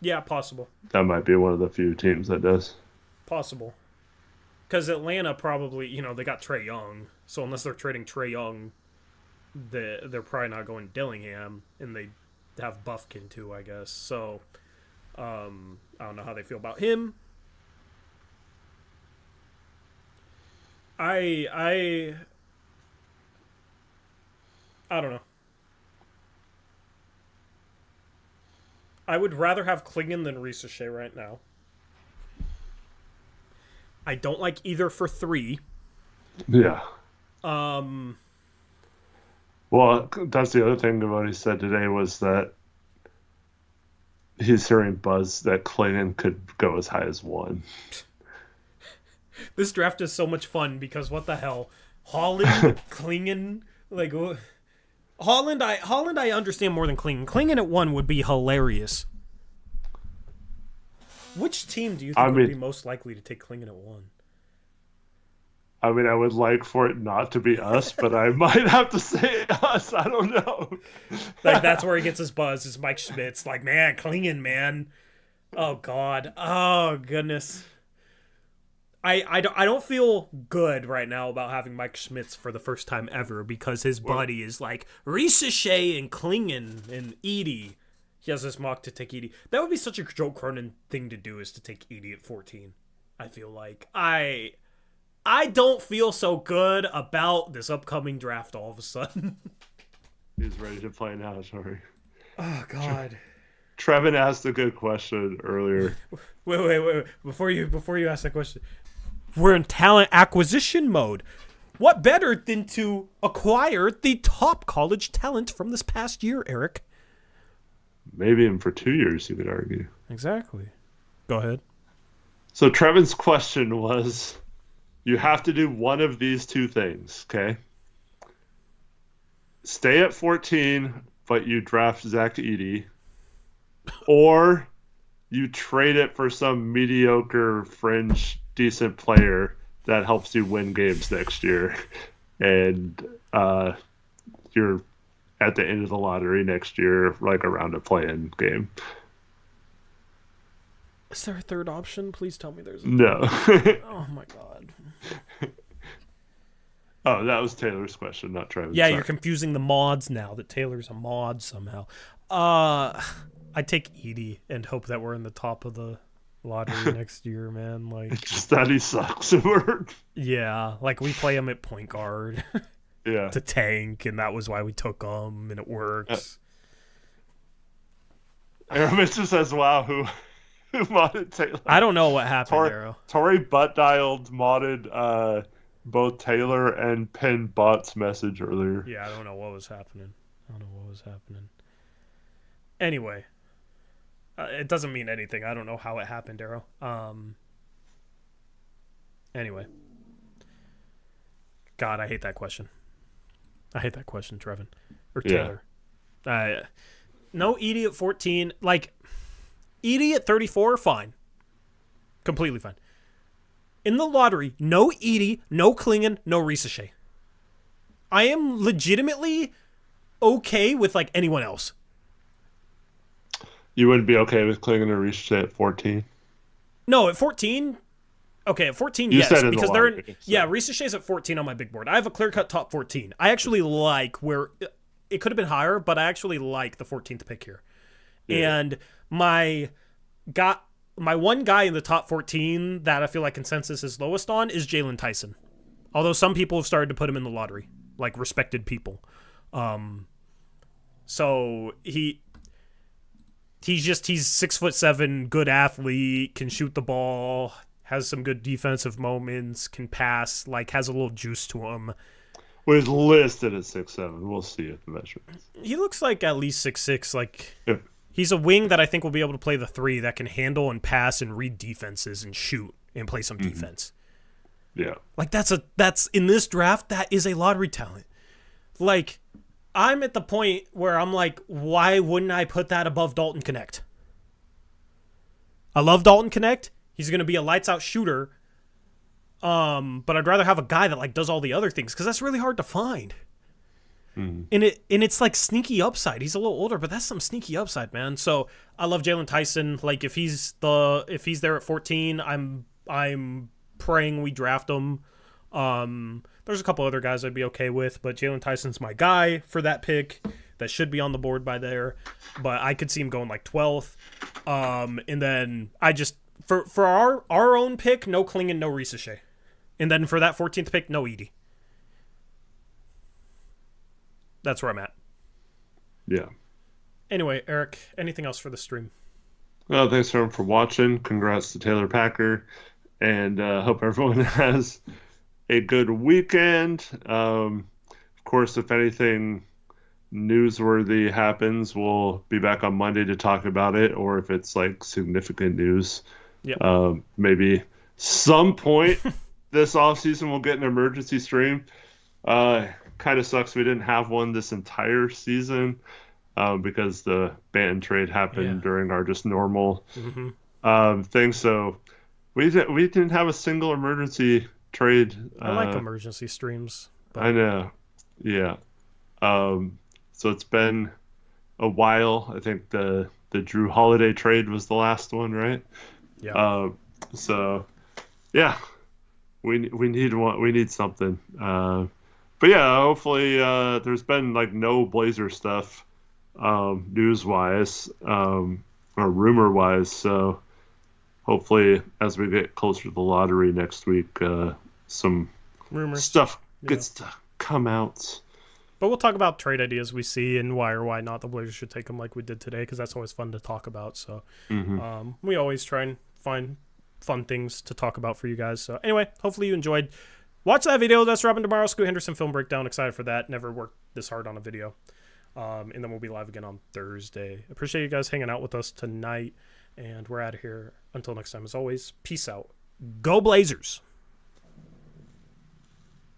Yeah, possible. That might be one of the few teams that does. Possible. Because Atlanta probably, they got Trae Young. So unless they're trading Trae Young, they're probably not going Dillingham. And they have Buffkin too, I guess. So I don't know how they feel about him. I don't know. I would rather have Clingan than Ricochet right now. I don't like either for 3. Yeah. Well, that's the other thing Gavoni said today was that he's hearing buzz that Clingan could go as high as 1. This draft is so much fun because what the hell? Holland, Clingan, Holland I understand more than Clingan. Clingan at 1 would be hilarious. Which team do you think would be most likely to take Clingan at 1? I mean, I would like for it not to be us, but I might have to say us. I don't know. That's where he gets his buzz, is Mike Schmidt's. Man, Clingan, man. Oh, God. Oh, goodness. I don't feel good right now about having Mike Schmitz for the first time ever because his buddy is Ricochet and Clingan and Edey. He has this mock to take Edey. That would be such a Joe Cronin thing to do, is to take Edey at 14. I feel like I don't feel so good about this upcoming draft all of a sudden. He's ready to play now, sorry. Oh, God. Trevin asked a good question earlier. Wait. Before you ask that question, we're in talent acquisition mode. What better than to acquire the top college talent from this past year, Eric? Maybe even for 2 years, you could argue. Exactly. Go ahead. So Trevin's question was, you have to do one of these 2 things, okay? Stay at 14, but you draft Zach Edey, or you trade it for some mediocre, fringe, decent player that helps you win games next year. and you're at the end of the lottery next year, like around a play-in game. Is there a third option? Please tell me there's a No. Oh my god. Oh, that was Taylor's question, not Travis. Yeah, Sorry. you're confusing the mods now. That Taylor's a mod somehow. I take Edie and hope that we're in the top of the lottery next year, man. Like, Just that he sucks at work. yeah, like we play him at point guard Yeah. to tank, and that was why we took him, and it works. Arrow Mitchell says, "Wow, who modded Taylor?" I don't know what happened, Arrow. Tori butt dialed modded both Taylor and pinned Bot's message earlier. Yeah, I don't know what was happening. Anyway, it doesn't mean anything. I don't know how it happened, Arrow. Anyway. God, I hate that question. Trevin. Or Taylor. Yeah. No Edie at 14. Like, Edie at 34, fine. Completely fine. In the lottery, no Edie, no Klingon, no Ricochet. I am legitimately okay with, like, anyone else. You wouldn't be okay with Klingon or Ricochet at 14? No, at 14... Okay, at 14, You yes, said in because the they're lottery, so. Yeah, Ricochet's at 14 on my big board. I have a clear-cut top 14. I actually like where it could have been higher, but I actually like the 14th pick here. Yeah. And my one guy in the top 14 that I feel like consensus is lowest on is Jalen Tyson. Although some people have started to put him in the lottery, like respected people. So he's 6'7", good athlete, can shoot the ball, has some good defensive moments, can pass, like has a little juice to him. Well, he's listed at 6'7". We'll see at the measurements. He looks like at least 6'6". Like, Yeah. he's a wing that I think will be able to play the 3, that can handle and pass and read defenses and shoot and play some defense. Yeah. Like, that's in this draft, that is a lottery talent. Like, I'm at the point where I'm like, why wouldn't I put that above Dalton Connect? I love Dalton Connect. He's going to be a lights-out shooter. But I'd rather have a guy that like does all the other things, because that's really hard to find. And it's like sneaky upside. He's a little older, but that's some sneaky upside, man. So I love Jalen Tyson. Like, if he's there at 14, I'm praying we draft him. There's a couple other guys I'd be okay with, but Jalen Tyson's my guy for that pick. That should be on the board by there, but I could see him going like 12th. And then I just for our own pick, no Klingon, no Ricochet. And then for that 14th pick, no Edie. That's where I'm at. Yeah. Anyway, Eric, anything else for the stream? Well, thanks everyone for watching. Congrats to Taylor Packer, and hope everyone has a good weekend. Of course, if anything newsworthy happens, we'll be back on Monday to talk about it, or if it's like significant news, maybe some point this offseason we'll get an emergency stream. Kind of sucks we didn't have one this entire season because the Banton trade happened during our just normal thing. So we didn't have a single emergency trade. I like emergency streams. But... I know. Yeah. So it's been a while. I think the Drew Holiday trade was the last one, right? Yeah. So yeah, we need one. We need something. But yeah, hopefully there's been like no Blazer stuff news wise or rumor wise. So hopefully as we get closer to the lottery next week, some rumors stuff gets to come out. But we'll talk about trade ideas we see and why or why not the Blazers should take them like we did today, because that's always fun to talk about. So we always try and find fun things to talk about for you guys. So anyway, hopefully you enjoyed. Watch that video. That's dropping tomorrow. Scoot Henderson film breakdown. Excited for that. Never worked this hard on a video. And then we'll be live again on Thursday. Appreciate you guys hanging out with us tonight. And we're out of here. Until next time, as always, peace out. Go Blazers.